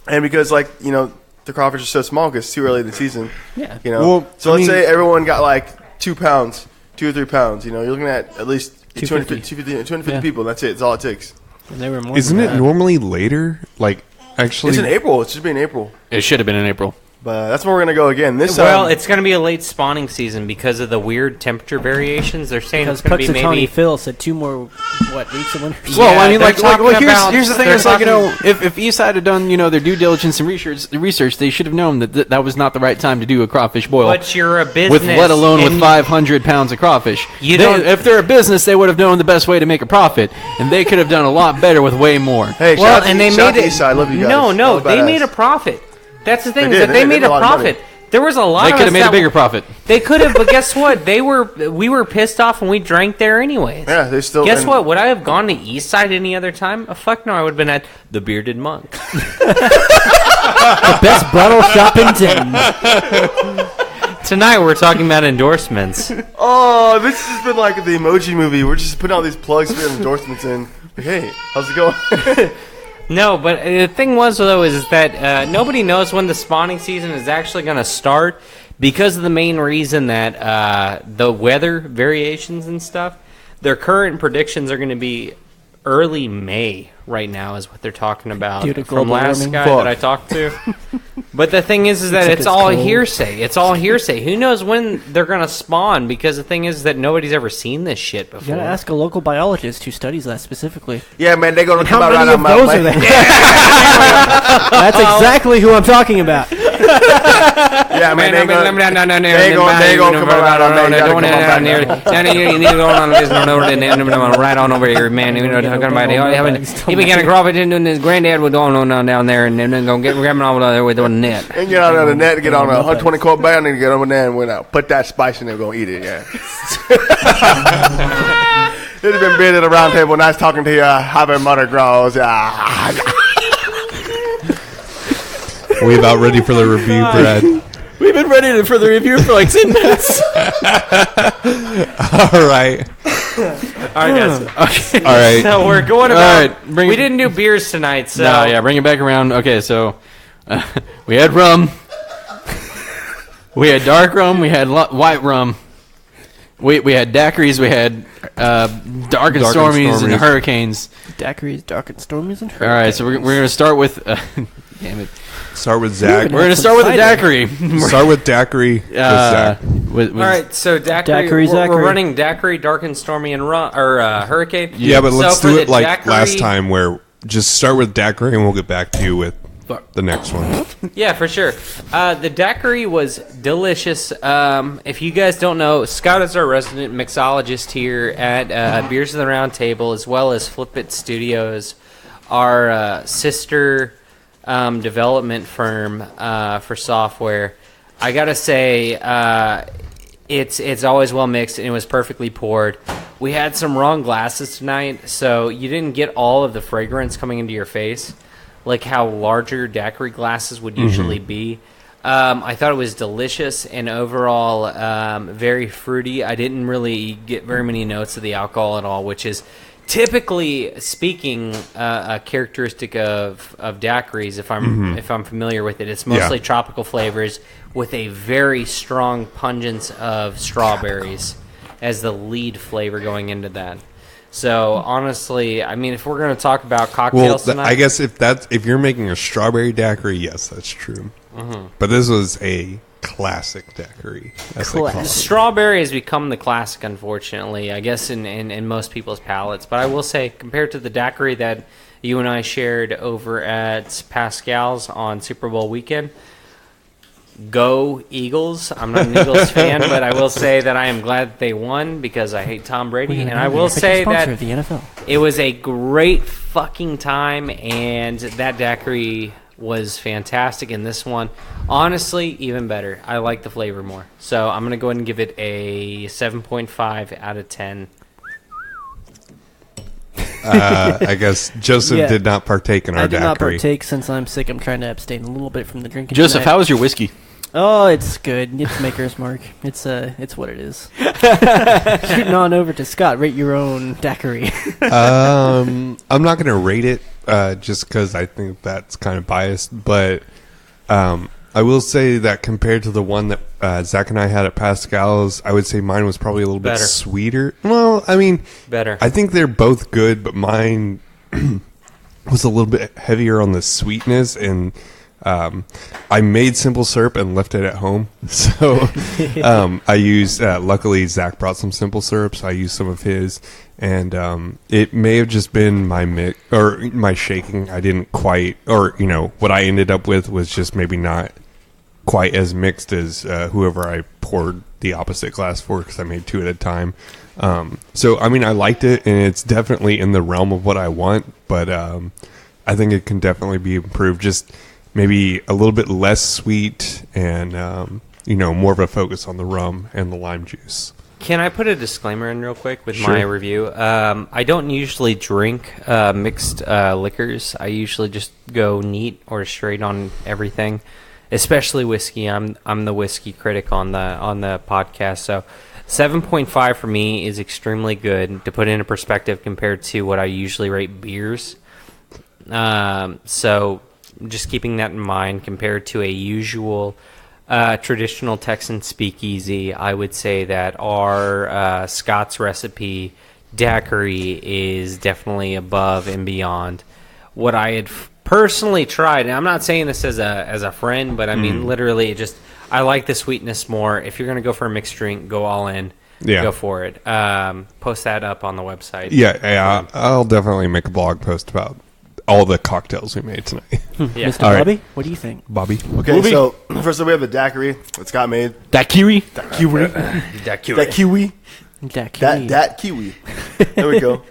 And because, like, you know, the crawfish are so small because it's too early in the season. Yeah. You know? Well, so I let's mean- say everyone got like 2 pounds, 2 or 3 pounds. You know, you're looking at least 250. 250 Yeah. people. That's it. That's all it takes. And they were more isn't than it that. normally later? Like, actually, It's in April. It should be in April. It should have been in April. But that's where we're going to go again. This Well, it's going to be a late spawning season because of the weird temperature variations. They're saying Because it's going to be Puxatawny maybe. Phil said 2 more weeks of winter. Well, Yeah, I mean, they're like talking about- here's the thing: they're is like, you know, talking- if Eastside had done, you know, their due diligence and research, they should have known that that was not the right time to do a crawfish boil. But you're a business. With let alone with and 500 pounds of crawfish. You They- don't- if they're a business, they would have known the best way to make a profit, and they could have done a lot better with way more. Hey, Well, shout out and to, they shout made out to it. Eastside. I love you guys. No, Y'all they badass. made a profit. That's the thing. They Is did. that They they made made a a lot of money. profit. There was a lot They of could have us made a that- bigger profit. They could have, but guess what? We were pissed off and we drank there anyways. Yeah, they still. Guess and- what? Would I have gone to Eastside any other time? Fuck no, I would have been at the Bearded Monk. Best bottle shop in town. Tonight we're talking about endorsements. Oh, this has been like the Emoji Movie. We're just putting all these plugs for endorsements in. Like, hey, how's it going? No, but the thing was though is that nobody knows when the spawning season is actually going to start because of the main reason that the weather variations and stuff. Their current predictions are going to be early May right now is what they're talking about Due to from global last warming? guy Fuck. that I talked to. But the thing is that Except it's it's all cold. hearsay. It's all hearsay. Who knows when they're going to spawn? Because the thing is that nobody's ever seen this shit You before. gotta ask a local biologist who studies that specifically. Yeah, man, they're gonna How come out many right of on my those my- are there? That's exactly who I'm talking about. Yeah, man, they're gonna come out on there. You gotta come on back now. right on over here, man. You know, talking about he began to crawfish and his granddad was going on down there and then go get grabbing over there with the net. And get out of the net, get on a 120 quart band, and get over there and went out. Put that spice in there, gonna eat it. Yeah. This has been Beard at the Round Table. Nice talking to you. Happy Mother Grows. we about ready for the review, Brad. We've been ready for the review for like 10 minutes. All right, All right, guys. all right. So we're going about. right, bring we it- didn't do beers tonight, so No, yeah, bring it back around. Okay, so we had rum. We had dark rum. We had white rum. We had daiquiris. We had dark and stormies and hurricanes. Daiquiris, dark and stormies, and All right, so we're going to start with. Damn it. Start with Zach. We're going to start with a daiquiri. Start with daiquiri. With Zach. With All right, so daiquiri. Daiquiri, we're Zachary. running daiquiri, dark and stormy, and hurricane. Yeah, but let's So for do the it like daiquiri- last time, where just start with daiquiri and we'll get back to you with the next one. Yeah, for sure. The daiquiri was delicious. If you guys don't know, Scott is our resident mixologist here at Beers of the Round Table, as well as Flip It Studios, our sister development firm for software. I gotta say, it's always well mixed and it was perfectly poured. We had some wrong glasses tonight, so you didn't get all of the fragrance coming into your face, like how larger daiquiri glasses would usually be. I thought it was delicious and overall very fruity. I didn't really get very many notes of the alcohol at all, which is typically speaking a characteristic of daiquiris. If I'm familiar with it, it's mostly tropical flavors with a very strong pungence of strawberries as the lead flavor going into that. So honestly, I mean, if we're going to talk about Well, cocktails tonight, I guess if you're making a strawberry daiquiri, yes, that's true. But this was a classic daiquiri. That's like Classic. strawberry has become the classic, unfortunately, I guess, in most people's palates. But I will say, compared to the daiquiri that you and I shared over at Pascal's on Super Bowl weekend, Go Eagles. I'm not an Eagles fan, but I will say that I am glad that they won because I hate Tom Brady. And I will say sponsor that of the NFL. it was a great fucking time, and that daiquiri was fantastic. And this one, honestly, even better. I like the flavor more. So I'm going to go ahead and give it a 7.5 out of 10. I guess Joseph Yeah. did not partake in our I did not daiquiri. partake since I'm sick. I'm trying to abstain a little bit from the drinking. Joseph, tonight. how was your whiskey? Oh, it's good. It's Maker's Mark. It's what it is. Shooting on over to Scott. Rate your own daiquiri. I'm not going to rate it just because I think that's kind of biased. But I will say that compared to the one that Zach and I had at Pascal's, I would say mine was probably a little bit Better. sweeter. Well, I mean, Better. I think they're both good, but mine was a little bit heavier on the sweetness, and I made simple syrup and left it at home. So I used, luckily Zach brought some simple syrup, so I used some of his, and it may have just been my mix or my shaking. I didn't quite, or what I ended up with was just maybe not quite as mixed as whoever I poured the opposite glass for, because I made two at a time. So I mean, I liked it, and it's definitely in the realm of what I want, but I think it can definitely be improved. Just maybe a little bit less sweet, and more of a focus on the rum and the lime juice. Can I put a disclaimer in real quick with Sure. my review? I don't usually drink mixed liquors. I usually just go neat or straight on everything, especially whiskey. I'm the whiskey critic on the podcast. So 7.5 for me is extremely good to put into perspective compared to what I usually rate beers. So just keeping that in mind compared to a usual traditional Texan speakeasy, I would say that our Scott's Recipe daiquiri is definitely above and beyond what I had personally tried. And I'm not saying this as a friend, but I mean literally, I like the sweetness more. If you're gonna go for a mixed drink, go all in. Yeah. Go for it. Post that up on the website. Yeah, I'll definitely make a blog post about all the cocktails we made tonight. Yeah. Mr. All right. Bobby, what do you think? Bobby? Okay, so first up we have the daiquiri that Scott made. That kiwi? Kiwi. That kiwi. That kiwi. There we go.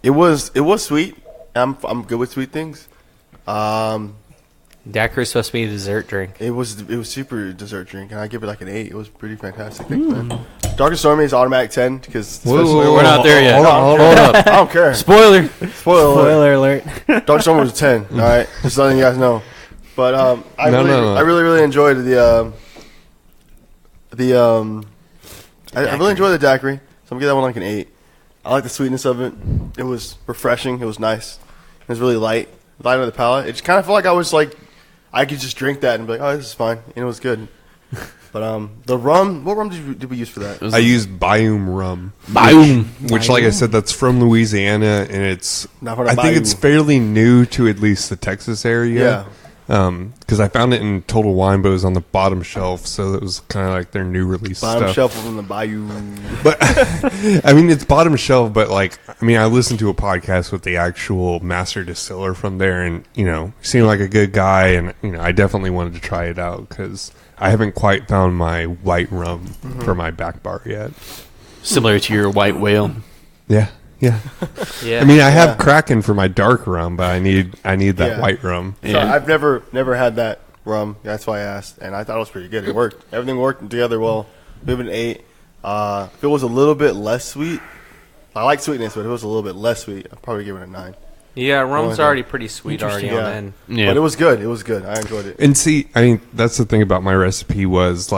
It was sweet. I'm good with sweet things. Daiquiri is supposed to be a dessert drink. It was super dessert drink, and I give it like an 8. It was pretty fantastic. Thanks, man. Dark and Stormy is automatic 10 because We're not there yet. Hold up. I don't care. Spoiler. Spoiler alert. Spoiler alert. Dark Stormy was a 10. All right, just letting you guys know. But I really enjoyed I really enjoyed the daiquiri, so I'm gonna give that one like an 8. I like the sweetness of it. It was refreshing. It was nice. It was really light on the palate. It just kind of felt like I could just drink that and be like, oh, this is fine. And it was good. But the rum, what rum did we use for that? I used Bayum rum. Bayum. Which, like I said, that's from Louisiana, and it's. Not from the I think Bayou. it's fairly new to at least the Texas area. Yeah. Because I found it in Total Wine, but it was on the bottom shelf, so it was kind of like their new release Bottom stuff. shelf from the Bayou. But I mean, it's bottom shelf, but I listened to a podcast with the actual master distiller from there, and he seemed like a good guy, and I definitely wanted to try it out because I haven't quite found my white rum for my back bar yet. Similar to your white whale. Yeah. Yeah. I mean, I have Kraken for my dark rum, but I need that white rum. So I've never had that rum. That's why I asked, and I thought it was pretty good. It worked. Everything worked together well. We have an 8. If it was a little bit less sweet, I like sweetness, but if it was a little bit less sweet, I'd probably give it a 9. Yeah, rum's already pretty sweet already on Yeah. end. Yeah. But it was good. It was good. I enjoyed it. And see, I mean, that's the thing about my recipe was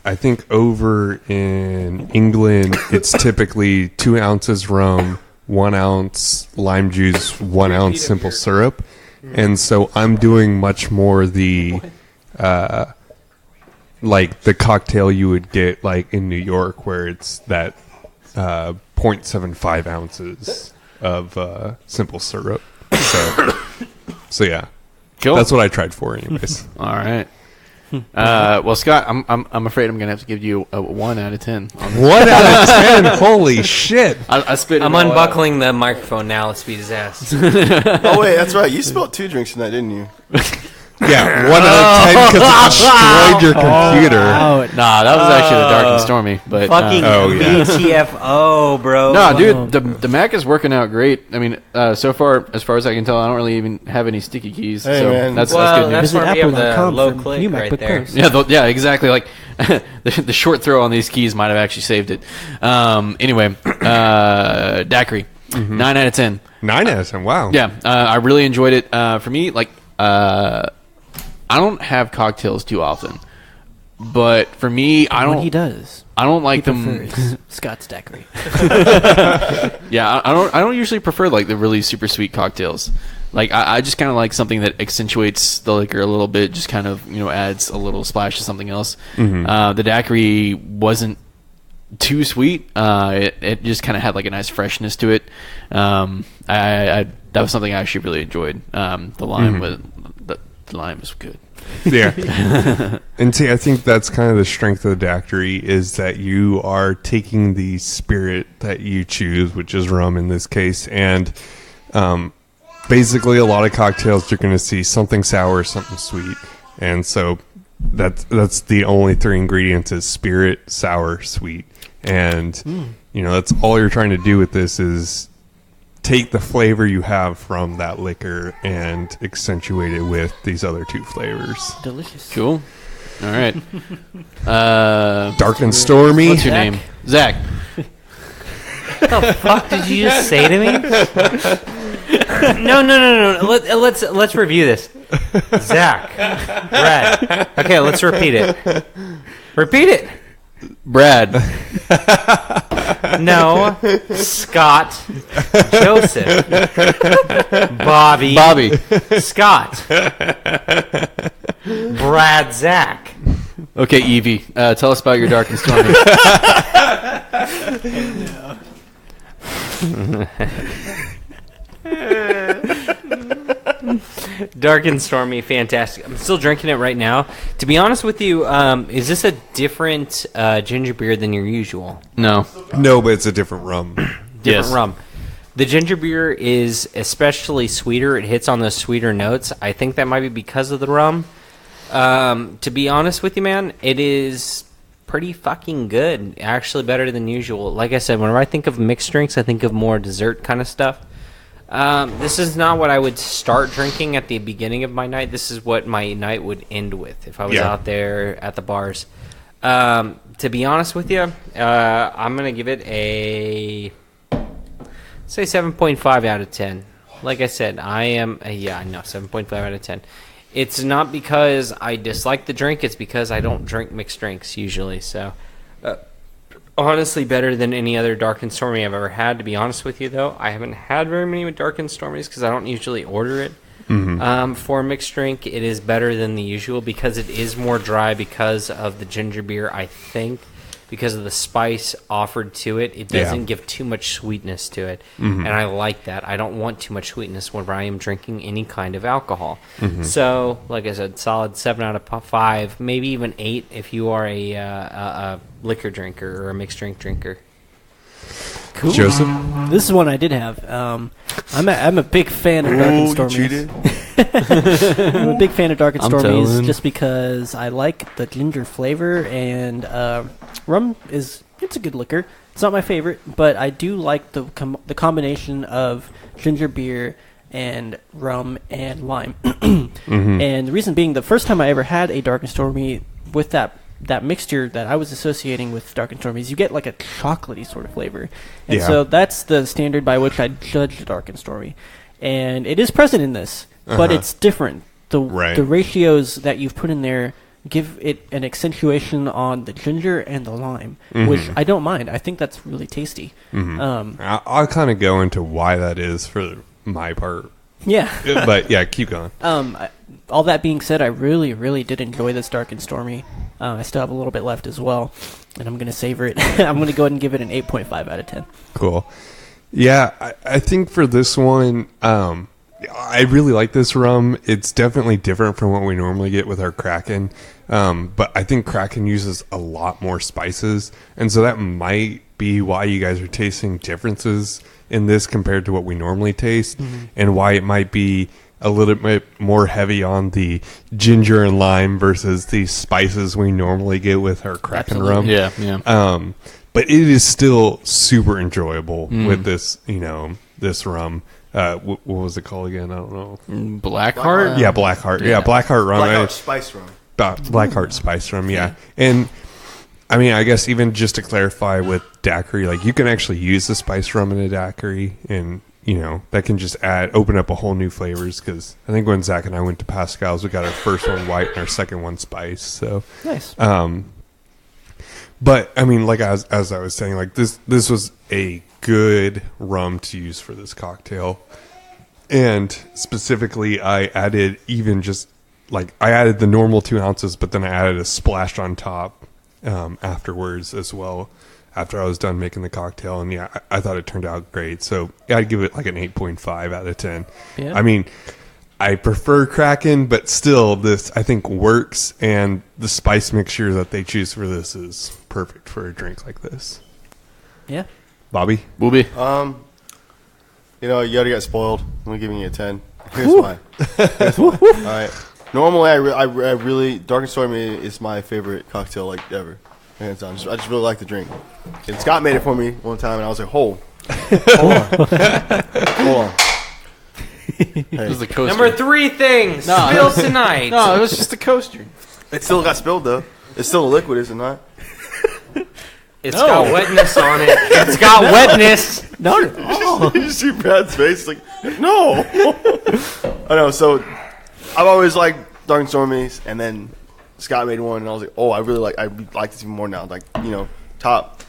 I think over in England, it's typically 2 ounces rum, 1 ounce lime juice, 1 ounce simple syrup. And so I'm doing much more the, the cocktail you would get in New York, where it's that 0.75 ounces of simple syrup. So yeah, Cool. that's what I tried for anyways. All right. Well, Scott, I'm afraid I'm gonna have to give you a 1 out of 10. 1 out of 10. Holy shit. I spit. I'm unbuckling the microphone now. Let's beat his ass. Oh wait, that's right. You spilled 2 drinks tonight, didn't you? Yeah, 1 out of 10 because it destroyed your computer. Nah, that was actually the Dark and Stormy. But Fucking Oh, yeah. BTFO, bro. no, dude, the Mac is working out great. I mean, so far as I can tell, I don't really even have any sticky keys. Hey, so man. that's Well, good news. that's Visit where we have the apple.com low for click new right MacBook there. Pros. Yeah, exactly. Like the short throw on these keys might have actually saved it. Anyway, daiquiri, 9 out of 10. 9 out of 10, wow. Yeah, I really enjoyed it. For me, like, I don't have cocktails too often, but for me, I When he don't. does, I don't he like them. prefers Scott's daiquiri. Yeah, I don't usually prefer like the really super sweet cocktails. Like I just kind of like something that accentuates the liquor a little bit, just kind of adds a little splash to something else. The daiquiri wasn't too sweet. It just kind of had like a nice freshness to it. That was something I actually really enjoyed. The lime the lime was good. Yeah. And see, I think that's kind of the strength of the daiquiri is that you are taking the spirit that you choose, which is rum in this case, and basically a lot of cocktails you're going to see something sour, something sweet, and so that's the only 3 ingredients is spirit, sour, sweet, and that's all you're trying to do with this is take the flavor you have from that liquor and accentuate it with these other 2 flavors. Delicious. Cool. All right. Dark and stormy. What's your name? Zach. Fuck did you just say to me? No. Let's review this. Zach, Brad. Okay, let's repeat it. Repeat it. Brad. No, Scott, Joseph, Bobby, Scott, Brad, Zach. Okay, Evie. Tell us about your dark and stormy. Dark and stormy, fantastic. I'm still drinking it right now. To be honest with you, is this a different ginger beer than your usual? No. No, but it's a different rum. Different rum. The ginger beer is especially sweeter. It hits on those sweeter notes. I think that might be because of the rum. To be honest with you, man, it is pretty fucking good. Actually better than usual. Like I said, whenever I think of mixed drinks, I think of more dessert kind of stuff. This is not what I would start drinking at the beginning of my night. This is what my night would end with if I was out there at the bars. To be honest with you, I'm going to give it a, say, 7.5 out of 10. Like I said, I am, 7.5 out of 10. It's not because I dislike the drink. It's because I don't drink mixed drinks usually. So, honestly, better than any other Dark and Stormy I've ever had. To be honest with you, though, I haven't had very many Dark and Stormies because I don't usually order it. For a mixed drink, it is better than the usual because it is more dry because of the ginger beer, I think. Because of the spice offered to it, it doesn't give too much sweetness to it. And I like that. I don't want too much sweetness whenever I am drinking any kind of alcohol. So, like I said, solid 7 out of 5, maybe even 8 if you are a liquor drinker or a mixed drink drinker. Cool. Joseph? This is one I did have. I'm a big fan of Dark and Stormies. I'm a big fan of Dark and I'm Stormies telling. just because I like the ginger flavor, and rum it's a good liquor. It's not my favorite, but I do like the combination of ginger beer and rum and lime. And the reason being, the first time I ever had a Dark and Stormy with that mixture that I was associating with Dark and Stormies, you get like a chocolatey sort of flavor. And so that's the standard by which I judge the Dark and Stormy. And it is present in this, but it's different. The ratios that you've put in there give it an accentuation on the ginger and the lime, which I don't mind. I think that's really tasty. I'll kind of go into why that is for my part. Yeah. But yeah, keep going. All that being said, I really, really did enjoy this Dark and Stormy. I still have a little bit left as well, and I'm going to savor it. I'm going to go ahead and give it an 8.5 out of 10. Cool. Yeah, I think for this one, I really like this rum. It's definitely different from what we normally get with our Kraken. But I think Kraken uses a lot more spices, and so that might be why you guys are tasting differences in this compared to what we normally taste, and why it might be a little bit more heavy on the ginger and lime versus the spices we normally get with our Kraken rum. Yeah, yeah. But it is still super enjoyable with this, this rum. What was it called again? I don't know. Blackheart? Yeah, Blackheart. Yeah, Blackheart rum. Blackheart spice rum. Blackheart spice rum, yeah. And I mean, I guess even just to clarify with daiquiri, like you can actually use the spice rum in a daiquiri, and that can just open up a whole new flavors. Because I think when Zach and I went to Pascal's, we got our first one white and our second one spice. So Nice. But I mean, like as I was saying, like this was a good rum to use for this cocktail, and specifically, I added I added the normal 2 ounces, but then I added a splash on top afterwards as well. After I was done making the cocktail, and I thought it turned out great. So I'd give it like an 8.5 out of 10. Yeah. I mean, I prefer Kraken, but still, this I think works, and the spice mixture that they choose for this is perfect for a drink like this. Yeah. Bobby? Booby. You already got spoiled. I'm giving you a 10. Here's why. All right. Normally, I really Dark and Stormy is my favorite cocktail like ever. Hands down. I just really like the drink. And Scott made it for me one time, and I was like, hold on. It was the coaster. Number 3 things spilled tonight. No, it was just a coaster. It still got spilled though. It's still a liquid, is it not? It's got wetness on it. It's got wetness. No. You see Brad's face, like, no. I know. So I've always liked Dark and Stormies, and then Scott made one, and I was like, oh, I like this even more now. Like, top,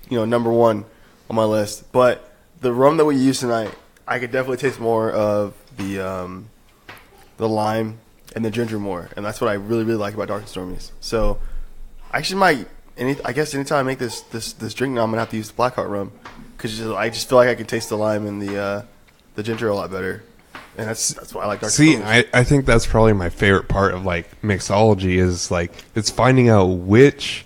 number one on my list. But the rum that we used tonight, I could definitely taste more of the lime and the ginger more, and that's what I really, really like about Dark and Stormies. So I actually might. I guess anytime I make this drink now, I'm gonna have to use the Blackheart rum because I just feel like I can taste the lime and the ginger a lot better, and that's why I like Dark. See, I think that's probably my favorite part of like mixology is like it's finding out which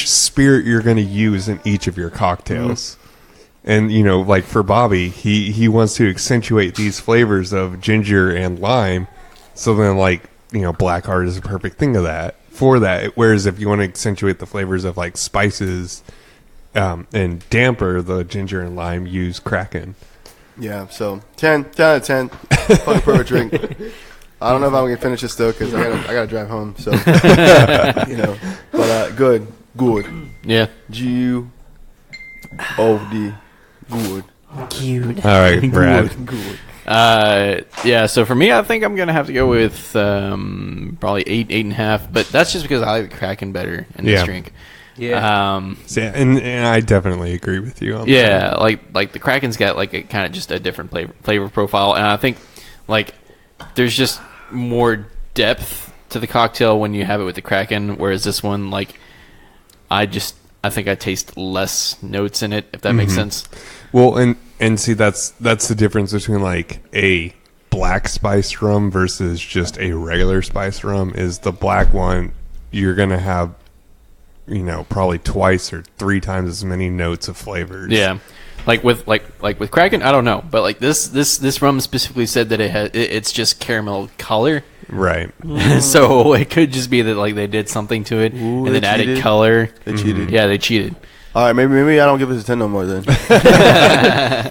spirit you're going to use in each of your cocktails. And like for Bobby, he wants to accentuate these flavors of ginger and lime, so then Blackheart is a perfect thing for that. Whereas if you want to accentuate the flavors of like spices and damper the ginger and lime, use Kraken. Yeah, so 10 out of 10. Fucking perfect drink. I don't know if I'm gonna finish this though because I gotta drive home. So but good. Yeah. G-U-O-D. Good. Cute. All right, Brad. Good. Yeah, so for me, I think I'm going to have to go with probably 8.5, but that's just because I like the Kraken better in this drink. Yeah. So, and I definitely agree with you on that. Yeah, like the Kraken's got like a kind of just a different flavor profile, and I think like there's just more depth to the cocktail when you have it with the Kraken, whereas this one, like, I think I taste less notes in it, if that makes sense. Well, and see, that's the difference between like a black spice rum versus just a regular spice rum. Is the black one you're gonna have, probably twice or 3 times as many notes of flavors. Yeah, like with Kraken, I don't know, but like this rum specifically said that it's just caramel color. Right. So it could just be that like they did something to it and then added cheated. color. They cheated. Yeah, they cheated. All right, maybe I don't give this a 10 no more then.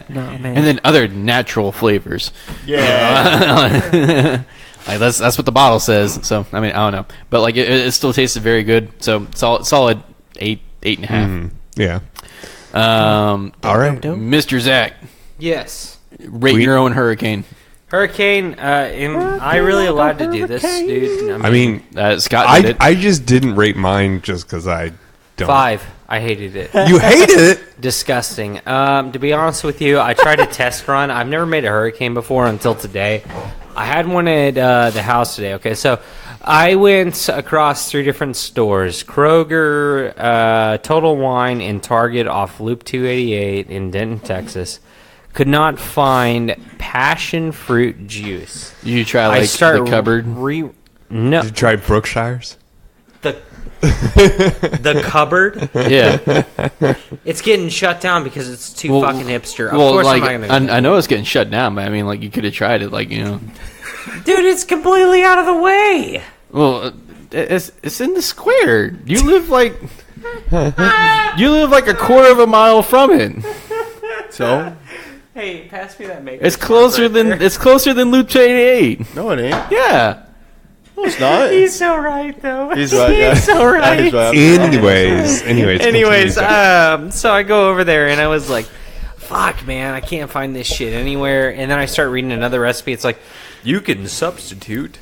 No, man. And then other natural flavors. Yeah. Like that's what the bottle says. So I mean, I don't know, but like it still tasted very good. So solid 8.5. Yeah. All right. Mr. Zach, Yes. rate your own hurricane. Hurricane, am I really allowed to do this, dude? I mean, Scott did it. I just didn't rate mine just because I don't. 5. I hated it. You hated it? Disgusting. To be honest with you, I tried a test run. I've never made a hurricane before until today. I had one at the house today. Okay, so I went across 3 different stores: Kroger, Total Wine, and Target off Loop 288 in Denton, Texas. Could not find passion fruit juice. You try like the cupboard. No. Did you try Brookshire's? the cupboard. Yeah. It's getting shut down because it's too Well, fucking hipster. Of Well, course like, I'm not gonna. I know it's getting shut down, but I mean, like, you could have tried it, like, Dude, it's completely out of the way. Well, it's in the square. You live like a quarter of a mile from it. So Hey, pass me that makeup. It's closer than Loop 88. no, it ain't. Yeah. No, it's not. He's so right, though. He's right. Yeah. He's so right. He's right. Anyways, Anyways, continue, Zach. so I go over there and I was like, fuck, man, I can't find this shit anywhere. And then I start reading another recipe. It's like, you can substitute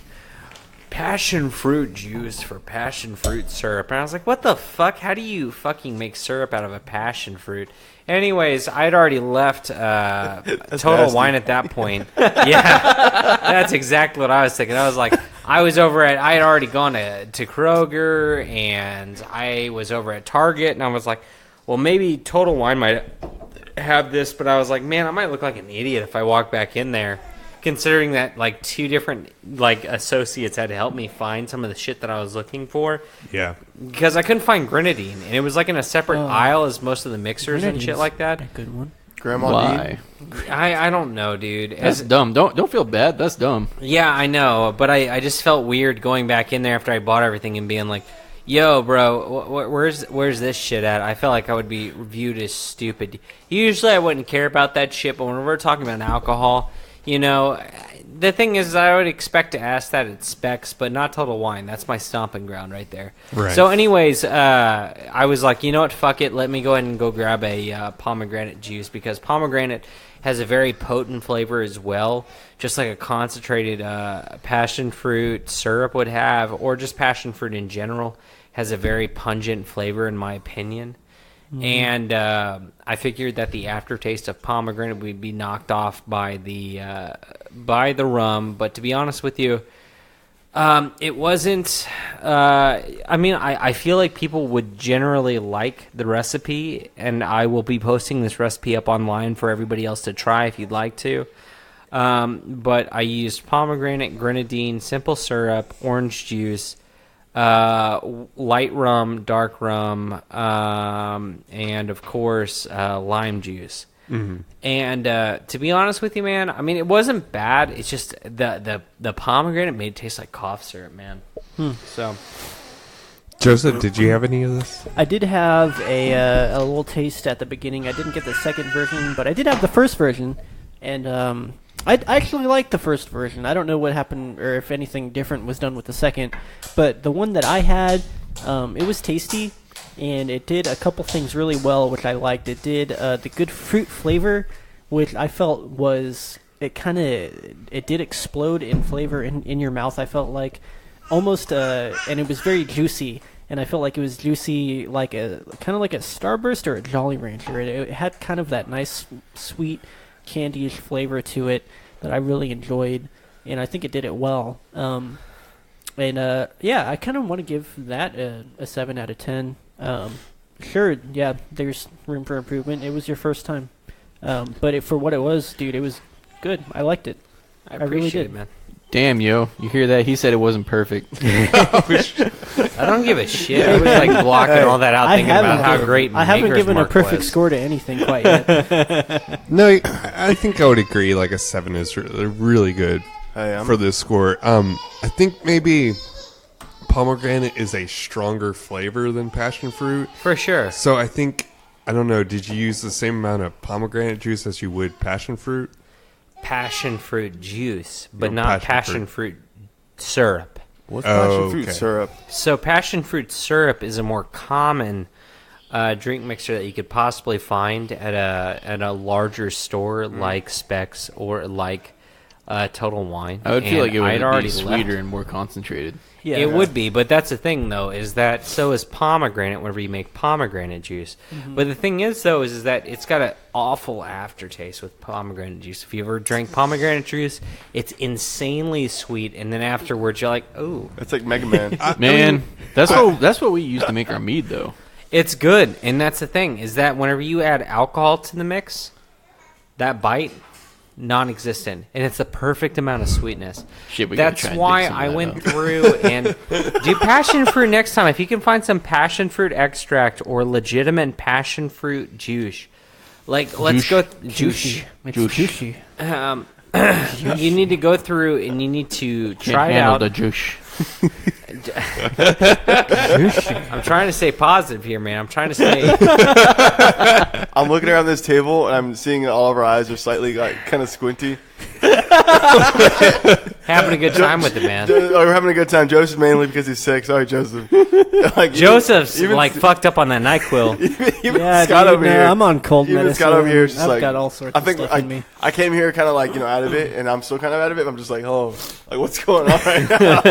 passion fruit juice for passion fruit syrup. And I was like, what the fuck? How do you fucking make syrup out of a passion fruit? Anyways, I'd already left Total nasty. Wine at that point. Yeah, that's exactly what I was thinking. I was like, I had already gone to Kroger, and I was over at Target, and I was like, well, maybe Total Wine might have this, but I was like, man, I might look like an idiot if I walk back in there, considering that like two different like associates had to help me find some of the shit that I was looking for. Yeah. Because I couldn't find grenadine, and it was like in a separate aisle as most of the mixers and shit like that. A good one. Grandma Why? I don't know, dude. That's dumb. Don't feel bad. That's dumb. Yeah, I know, but I just felt weird going back in there after I bought everything and being like, yo, bro, where's this shit at? I felt like I would be viewed as stupid. Usually I wouldn't care about that shit, but when we're talking about alcohol, you know, the thing is I would expect to ask that at Specs, but not Total Wine. That's my stomping ground right there. Right. So anyways, I was like, you know what, fuck it. Let me go ahead and go grab a pomegranate juice, because pomegranate has a very potent flavor as well, just like a concentrated passion fruit syrup would have, or just passion fruit in general has a very pungent flavor in my opinion. And I figured that the aftertaste of pomegranate would be knocked off by the rum. But to be honest with you, it wasn't. I mean, I feel like people would generally like the recipe, and I will be posting this recipe up online for everybody else to try if you'd like to. But I used pomegranate, grenadine, simple syrup, orange juice, light rum, dark rum, and of course lime juice. Mm-hmm. And to be honest with you, man, I mean, it wasn't bad. It's just the pomegranate made it taste like cough syrup, man. So Joseph, did you have any of this? I did have a little taste at the beginning. I didn't get the second version, but I did have the first version, and I actually liked the first version. I don't know what happened or if anything different was done with the second, but the one that I had, it was tasty, and it did a couple things really well, which I liked. It did the good fruit flavor, which I felt was, it did explode in flavor in your mouth. I felt like almost, and it was very juicy, and I felt like it was juicy like a Starburst or a Jolly Rancher. It had kind of that nice sweet candy-ish flavor to it that I really enjoyed, and I think it did it well. Yeah, I kind of want to give that a 7 out of 10. Sure, yeah, there's room for improvement. It was your first time, but for what it was, dude, it was good. I liked it. I really appreciate did. it, man. Damn, yo. You hear that? He said it wasn't perfect. I don't give a shit. I was like blocking all that out, thinking about how great I haven't Maker's given a Mark perfect was. score to anything quite yet. No, I think I would agree. Like a 7 is really good for this score. I think maybe pomegranate is a stronger flavor than passion fruit. For sure. So I think, I don't know, did you use the same amount of pomegranate juice as you would passion fruit? Passion fruit juice, but No, not passion passion fruit syrup. What's passion Oh, fruit okay. syrup? So passion fruit syrup is a more common drink mixer that you could possibly find at a larger store like Specs or like Total Wine. I would feel like it I'd would already be sweeter left. and more concentrated. Yeah, It would be, but that's the thing, though, is that so is pomegranate whenever you make pomegranate juice. But the thing is, though, is that it's got an awful aftertaste with pomegranate juice. If you ever drank pomegranate juice, it's insanely sweet, and then afterwards you're like, ooh. It's like Mega Man. Man, that's what we used to make our mead, though. It's good, and that's the thing, is that whenever you add alcohol to the mix, that bite, non-existent, and it's the perfect amount of sweetness. Shit, we gotta That's try and why dig some of I that went up. through and do passion fruit next time. If you can find some passion fruit extract or legitimate passion fruit juice, like let's go juice. It's juicy. You need to go through and you need to try it Handle out. the juice. I'm trying to stay positive here, man. I'm trying to stay. I'm looking around this table and I'm seeing all of our eyes are slightly kind of squinty. Having a good time with it, man. We're having a good time. Joseph mainly because he's sick. Sorry, Joseph. Like, Joseph's even- like fucked up on that NyQuil. even Yeah, Scott dude, over no, here. I'm on cold Even medicine. Scott over here is just I've like, got all sorts I of think stuff in me. I came here kind of like out of it, and I'm still kind of out of it. I'm just like, oh, like what's going on right now?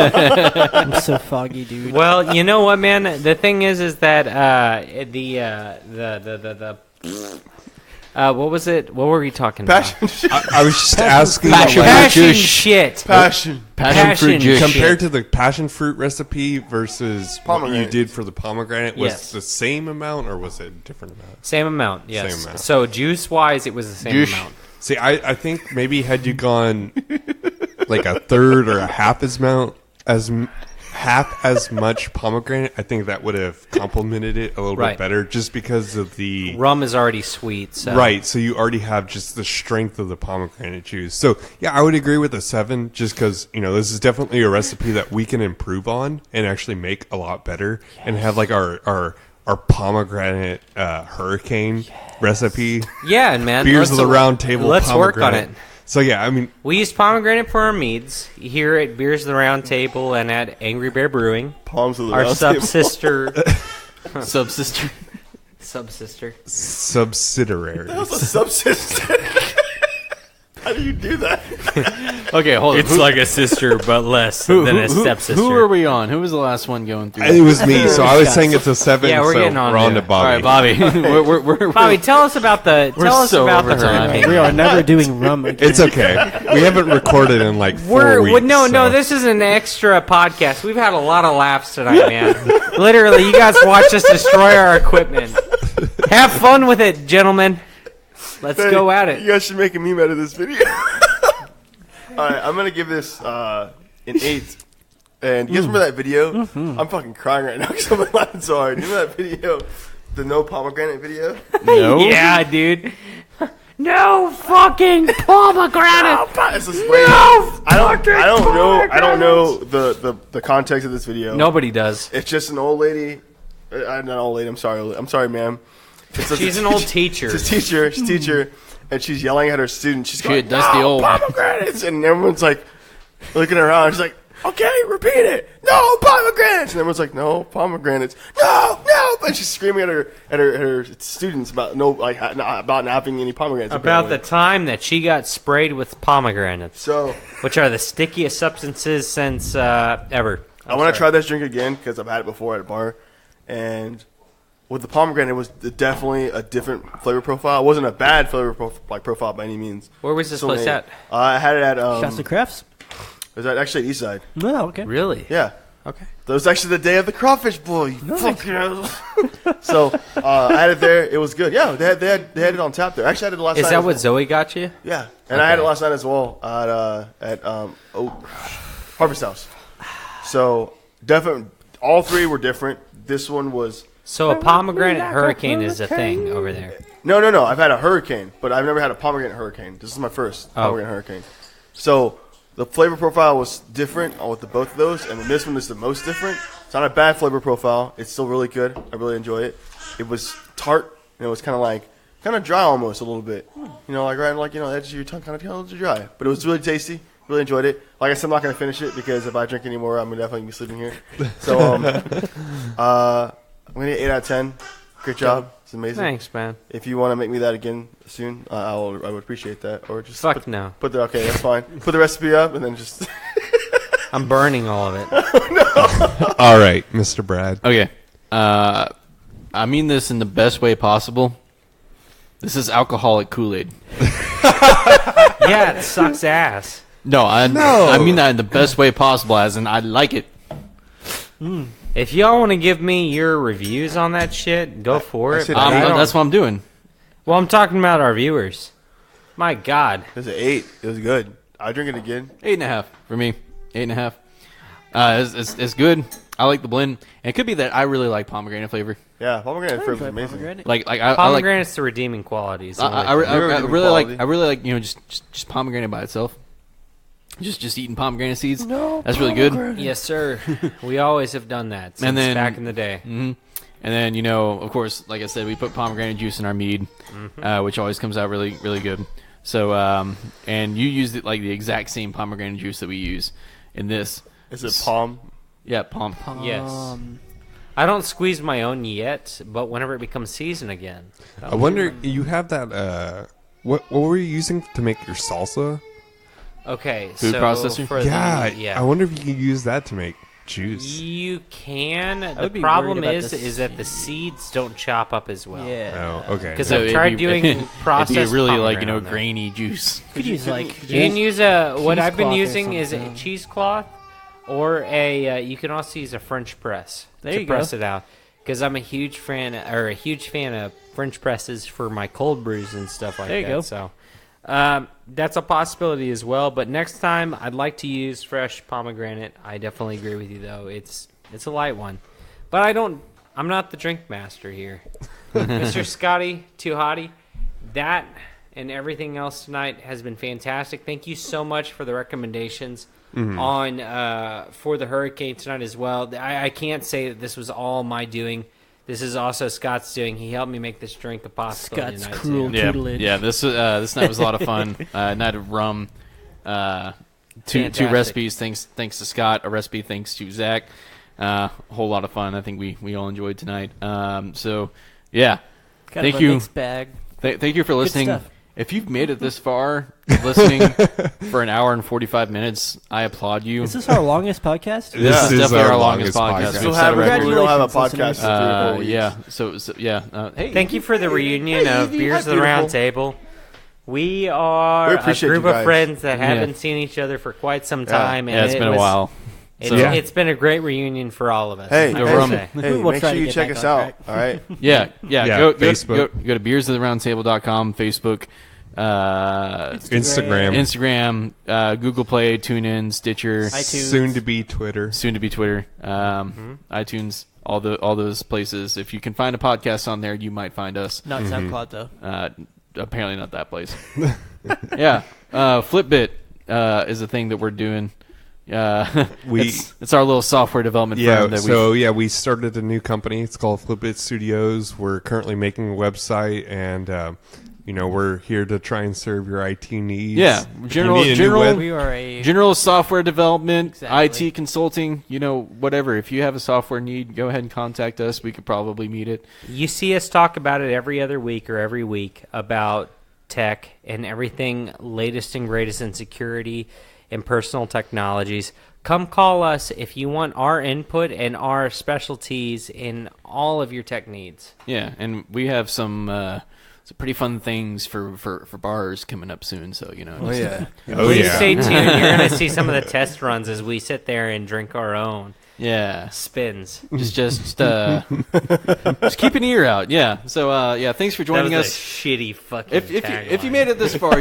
I'm so foggy, dude. Well, you know what, man? The thing is that what was it? What were we talking about? Passion, I was just asking, Passion like, Passion juice. shit. passion. Passion fruit juice. compared to the passion fruit recipe versus what you Pomegranate. did for the pomegranate, was Yes. the same amount or was it a different amount? Same amount, yes. Same amount. So juice-wise, it was the same Juice. amount. See, I think maybe had you gone like a third or a half as much pomegranate, I think that would have complemented it a little Right. bit better, just because of the Rum is already sweet, so right. So you already have just the strength of the pomegranate juice. So yeah, I would agree with the 7, just because this is definitely a recipe that we can improve on and actually make a lot better, and have like our pomegranate hurricane recipe. Yeah, man. Beers of the round table. Let's work on it. pomegranate. So yeah, I mean, We used pomegranate for our meads here at Beers of the Round Table and at Angry Bear Brewing. Palms of the Our round table. subsister. Subsister. Subsister. subsidiary. That was a subsistence. How do you do that? Okay, hold on. It's like a sister, but less than a stepsister. Who are we on? Who was the last one going through? It was me, so I was saying it's a 7. Yeah, we're so getting on we're on to to it. Bobby. All right, Bobby. we're Bobby, tell us about the. We're Tell us so about over the time. hurricane. We are never doing rum again. It's okay. We haven't recorded in like 4 weeks. No, so. this is an extra podcast. We've had a lot of laughs tonight, man. Literally, you guys watched us destroy our equipment. Have fun with it, gentlemen. Let's go at You it. guys should make a meme out of this video. All right, I'm gonna give this an 8. And you guys remember that video? I'm fucking crying right now because I'm laughing so hard. You remember that video, the no pomegranate video? No. Yeah, dude. No fucking pomegranate. It's this way. I don't know the context of this video. Nobody does. It's just an old lady. I'm not an old lady. I'm sorry, ma'am. She's an old teacher. She's a teacher. She's a teacher, and she's yelling at her students. She's going, dusty "No old." pomegranates!" And everyone's like looking around. She's like, "Okay, repeat it. No pomegranates!" And everyone's like, "No pomegranates. No." And she's screaming at her students about about not having any pomegranates. About the apparently. time that she got sprayed with pomegranates, So which are the stickiest substances since ever. I want to try this drink again because I've had it before at a bar, and with the pomegranate, it was definitely a different flavor profile. It wasn't a bad flavor profile by any means. Where was this Still place an 8. at? I had it at Shasta Crafts? it was actually at Eastside. No, okay. Really? Yeah. Okay. That was actually the day of the crawfish bowl. You fucking ass. So I had it there. It was good. Yeah, they had it on tap there. Actually, I had it last night. Is that as what well. Zoe got you? Yeah, and I had it last night as well at Harvest House. So definitely, all 3 were different. This one was So a pomegranate hurricane is a thing over there. no. I've had a hurricane, but I've never had a pomegranate hurricane. This is my first pomegranate hurricane. So the flavor profile was different with both of those, and this one is the most different. It's not a bad flavor profile. It's still really good. I really enjoy it. It was tart, and it was kind of dry almost a little bit. Right the edge of your tongue kind of feels dry, but it was really tasty. Really enjoyed it. Like I said, I'm not gonna finish it because if I drink any more, I'm gonna definitely be sleeping here. So I'm gonna get 8 out of 10. Great job. It's amazing. Thanks, man. If you want to make me that again soon, I would appreciate that. Or just Fuck no. okay, that's fine. Put the recipe up and then just. I'm burning all of it. All right, Mr. Brad. Okay. I mean this in the best way possible. This is alcoholic Kool-Aid. Yeah, it sucks ass. No, I mean that in the best way possible, as in I like it. If y'all want to give me your reviews on that shit, go for it. said but I don't- That's what I'm doing. Well, I'm talking about our viewers. My God. It was an 8. It was good. I drink it again. 8.5 for me. 8.5. It's good. I like the blend. And it could be that I really like pomegranate flavor. Yeah, pomegranate flavor is Enjoy amazing. pomegranate. Like I like. Pomegranate's the redeeming qualities. I really like just pomegranate by itself. Just eating pomegranate seeds. No, that's really good. Yes, sir. We always have done that since back in the day. Mm-hmm. And then of course, like I said, we put pomegranate juice in our mead, which always comes out really really good. So and you used it like the exact same pomegranate juice that we use in this. Is it palm? Yeah, palm. Yes. I don't squeeze my own yet, but whenever it becomes season again. I wonder, you have that, what were you using to make your salsa? Okay, Food so processor? for I wonder if you can use that to make juice. You can. The would be problem worried about is that the seeds don't chop up as well. Yeah. Oh, okay. Because So I've tried it'd be- doing processed It'd be really pomegranate on there. grainy juice. You could use like You can use what I've been cheesecloth or using is a something. cheesecloth, or you can also use a French press There to you go. press it out. Because I'm a huge fan of French presses for my cold brews and stuff like There you that. go. So that's a possibility as well. But next time, I'd like to use fresh pomegranate. I definitely agree with you, though. It's a light one, but I'm not the drink master here, Mr. Scotty Too Hottie. That and everything else tonight has been fantastic. Thank you so much for the recommendations on for the Hurricane tonight as well. I can't say that this was all my doing. This is also Scott's doing. He helped me make this drink a possibility Scott's tonight, cruel too. Yeah, tutelage. yeah. This night was a lot of fun. Night of rum. Two Fantastic. recipes. Thanks to Scott. A recipe thanks to Zach. A whole lot of fun. I think we all enjoyed tonight. So yeah, Kind thank of a you. mixed bag. Thank you for listening. stuff. If you've made it this far, listening for an hour and 45 minutes, I applaud you. Is this our longest podcast? This This is is definitely our our longest podcast. podcast. We We've don't set have, a record. we don't have a Congratulations, podcast in 3 or 4 weeks. Yeah. So yeah. Hey, Thank you for the reunion of Evie. Beers Hi, of the Round beautiful. Table. We are We a appreciate group you of guys. friends that Yeah. haven't seen each other for quite some time. Yeah, it's been a while. So- It's been a great reunion for all of us. Hey, I Go will rum. say. Hey, We'll make try sure to you get check back us on out. track. All right. Yeah. Go Facebook. to beersoftheroundtable.com, Facebook, Instagram. Google Play, TuneIn, Stitcher, iTunes. Soon to be Twitter. soon to be Twitter, iTunes, all those places. If you can find a podcast on there, you might find us. Not SoundCloud though. Apparently not that place. Yeah, Flipbit is a thing that we're doing. It's our little software development firm that we started a new company. It's called Flipbit Studios. We're currently making a website, and we're here to try and serve your IT needs. Yeah, If you need a new general- web- We are a general software development, Exactly. IT consulting, whatever. If you have a software need, go ahead and contact us. We could probably meet it. You see us talk about it every other week or every week about tech and everything latest and greatest in security and personal technologies. Come call us if you want our input and our specialties in all of your tech needs. Yeah, and we have some pretty fun things for bars coming up soon. So Oh yeah. Oh, Please yeah. stay tuned. You're going to see some of the test runs as we sit there and drink our own yeah. spins. Just keep an ear out. Yeah. So thanks for joining that was us. a shitty fucking If you tagline. made it this far,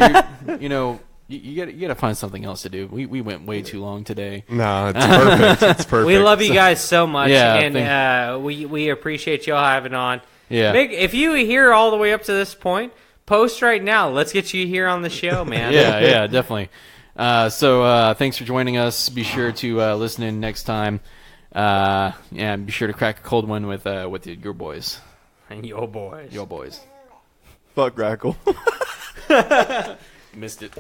you gotta find something else to do. We went way too long today. No, it's perfect. It's perfect. We love you guys so much, Yeah, and we appreciate y'all having on. Yeah. If you hear all the way up to this point, post right now. Let's get you here on the show, man. Yeah, definitely. So thanks for joining us. Be sure to listen in next time. And be sure to crack a cold one with your boys. And yo boys. Your boys. Fuck Grackle. Missed it.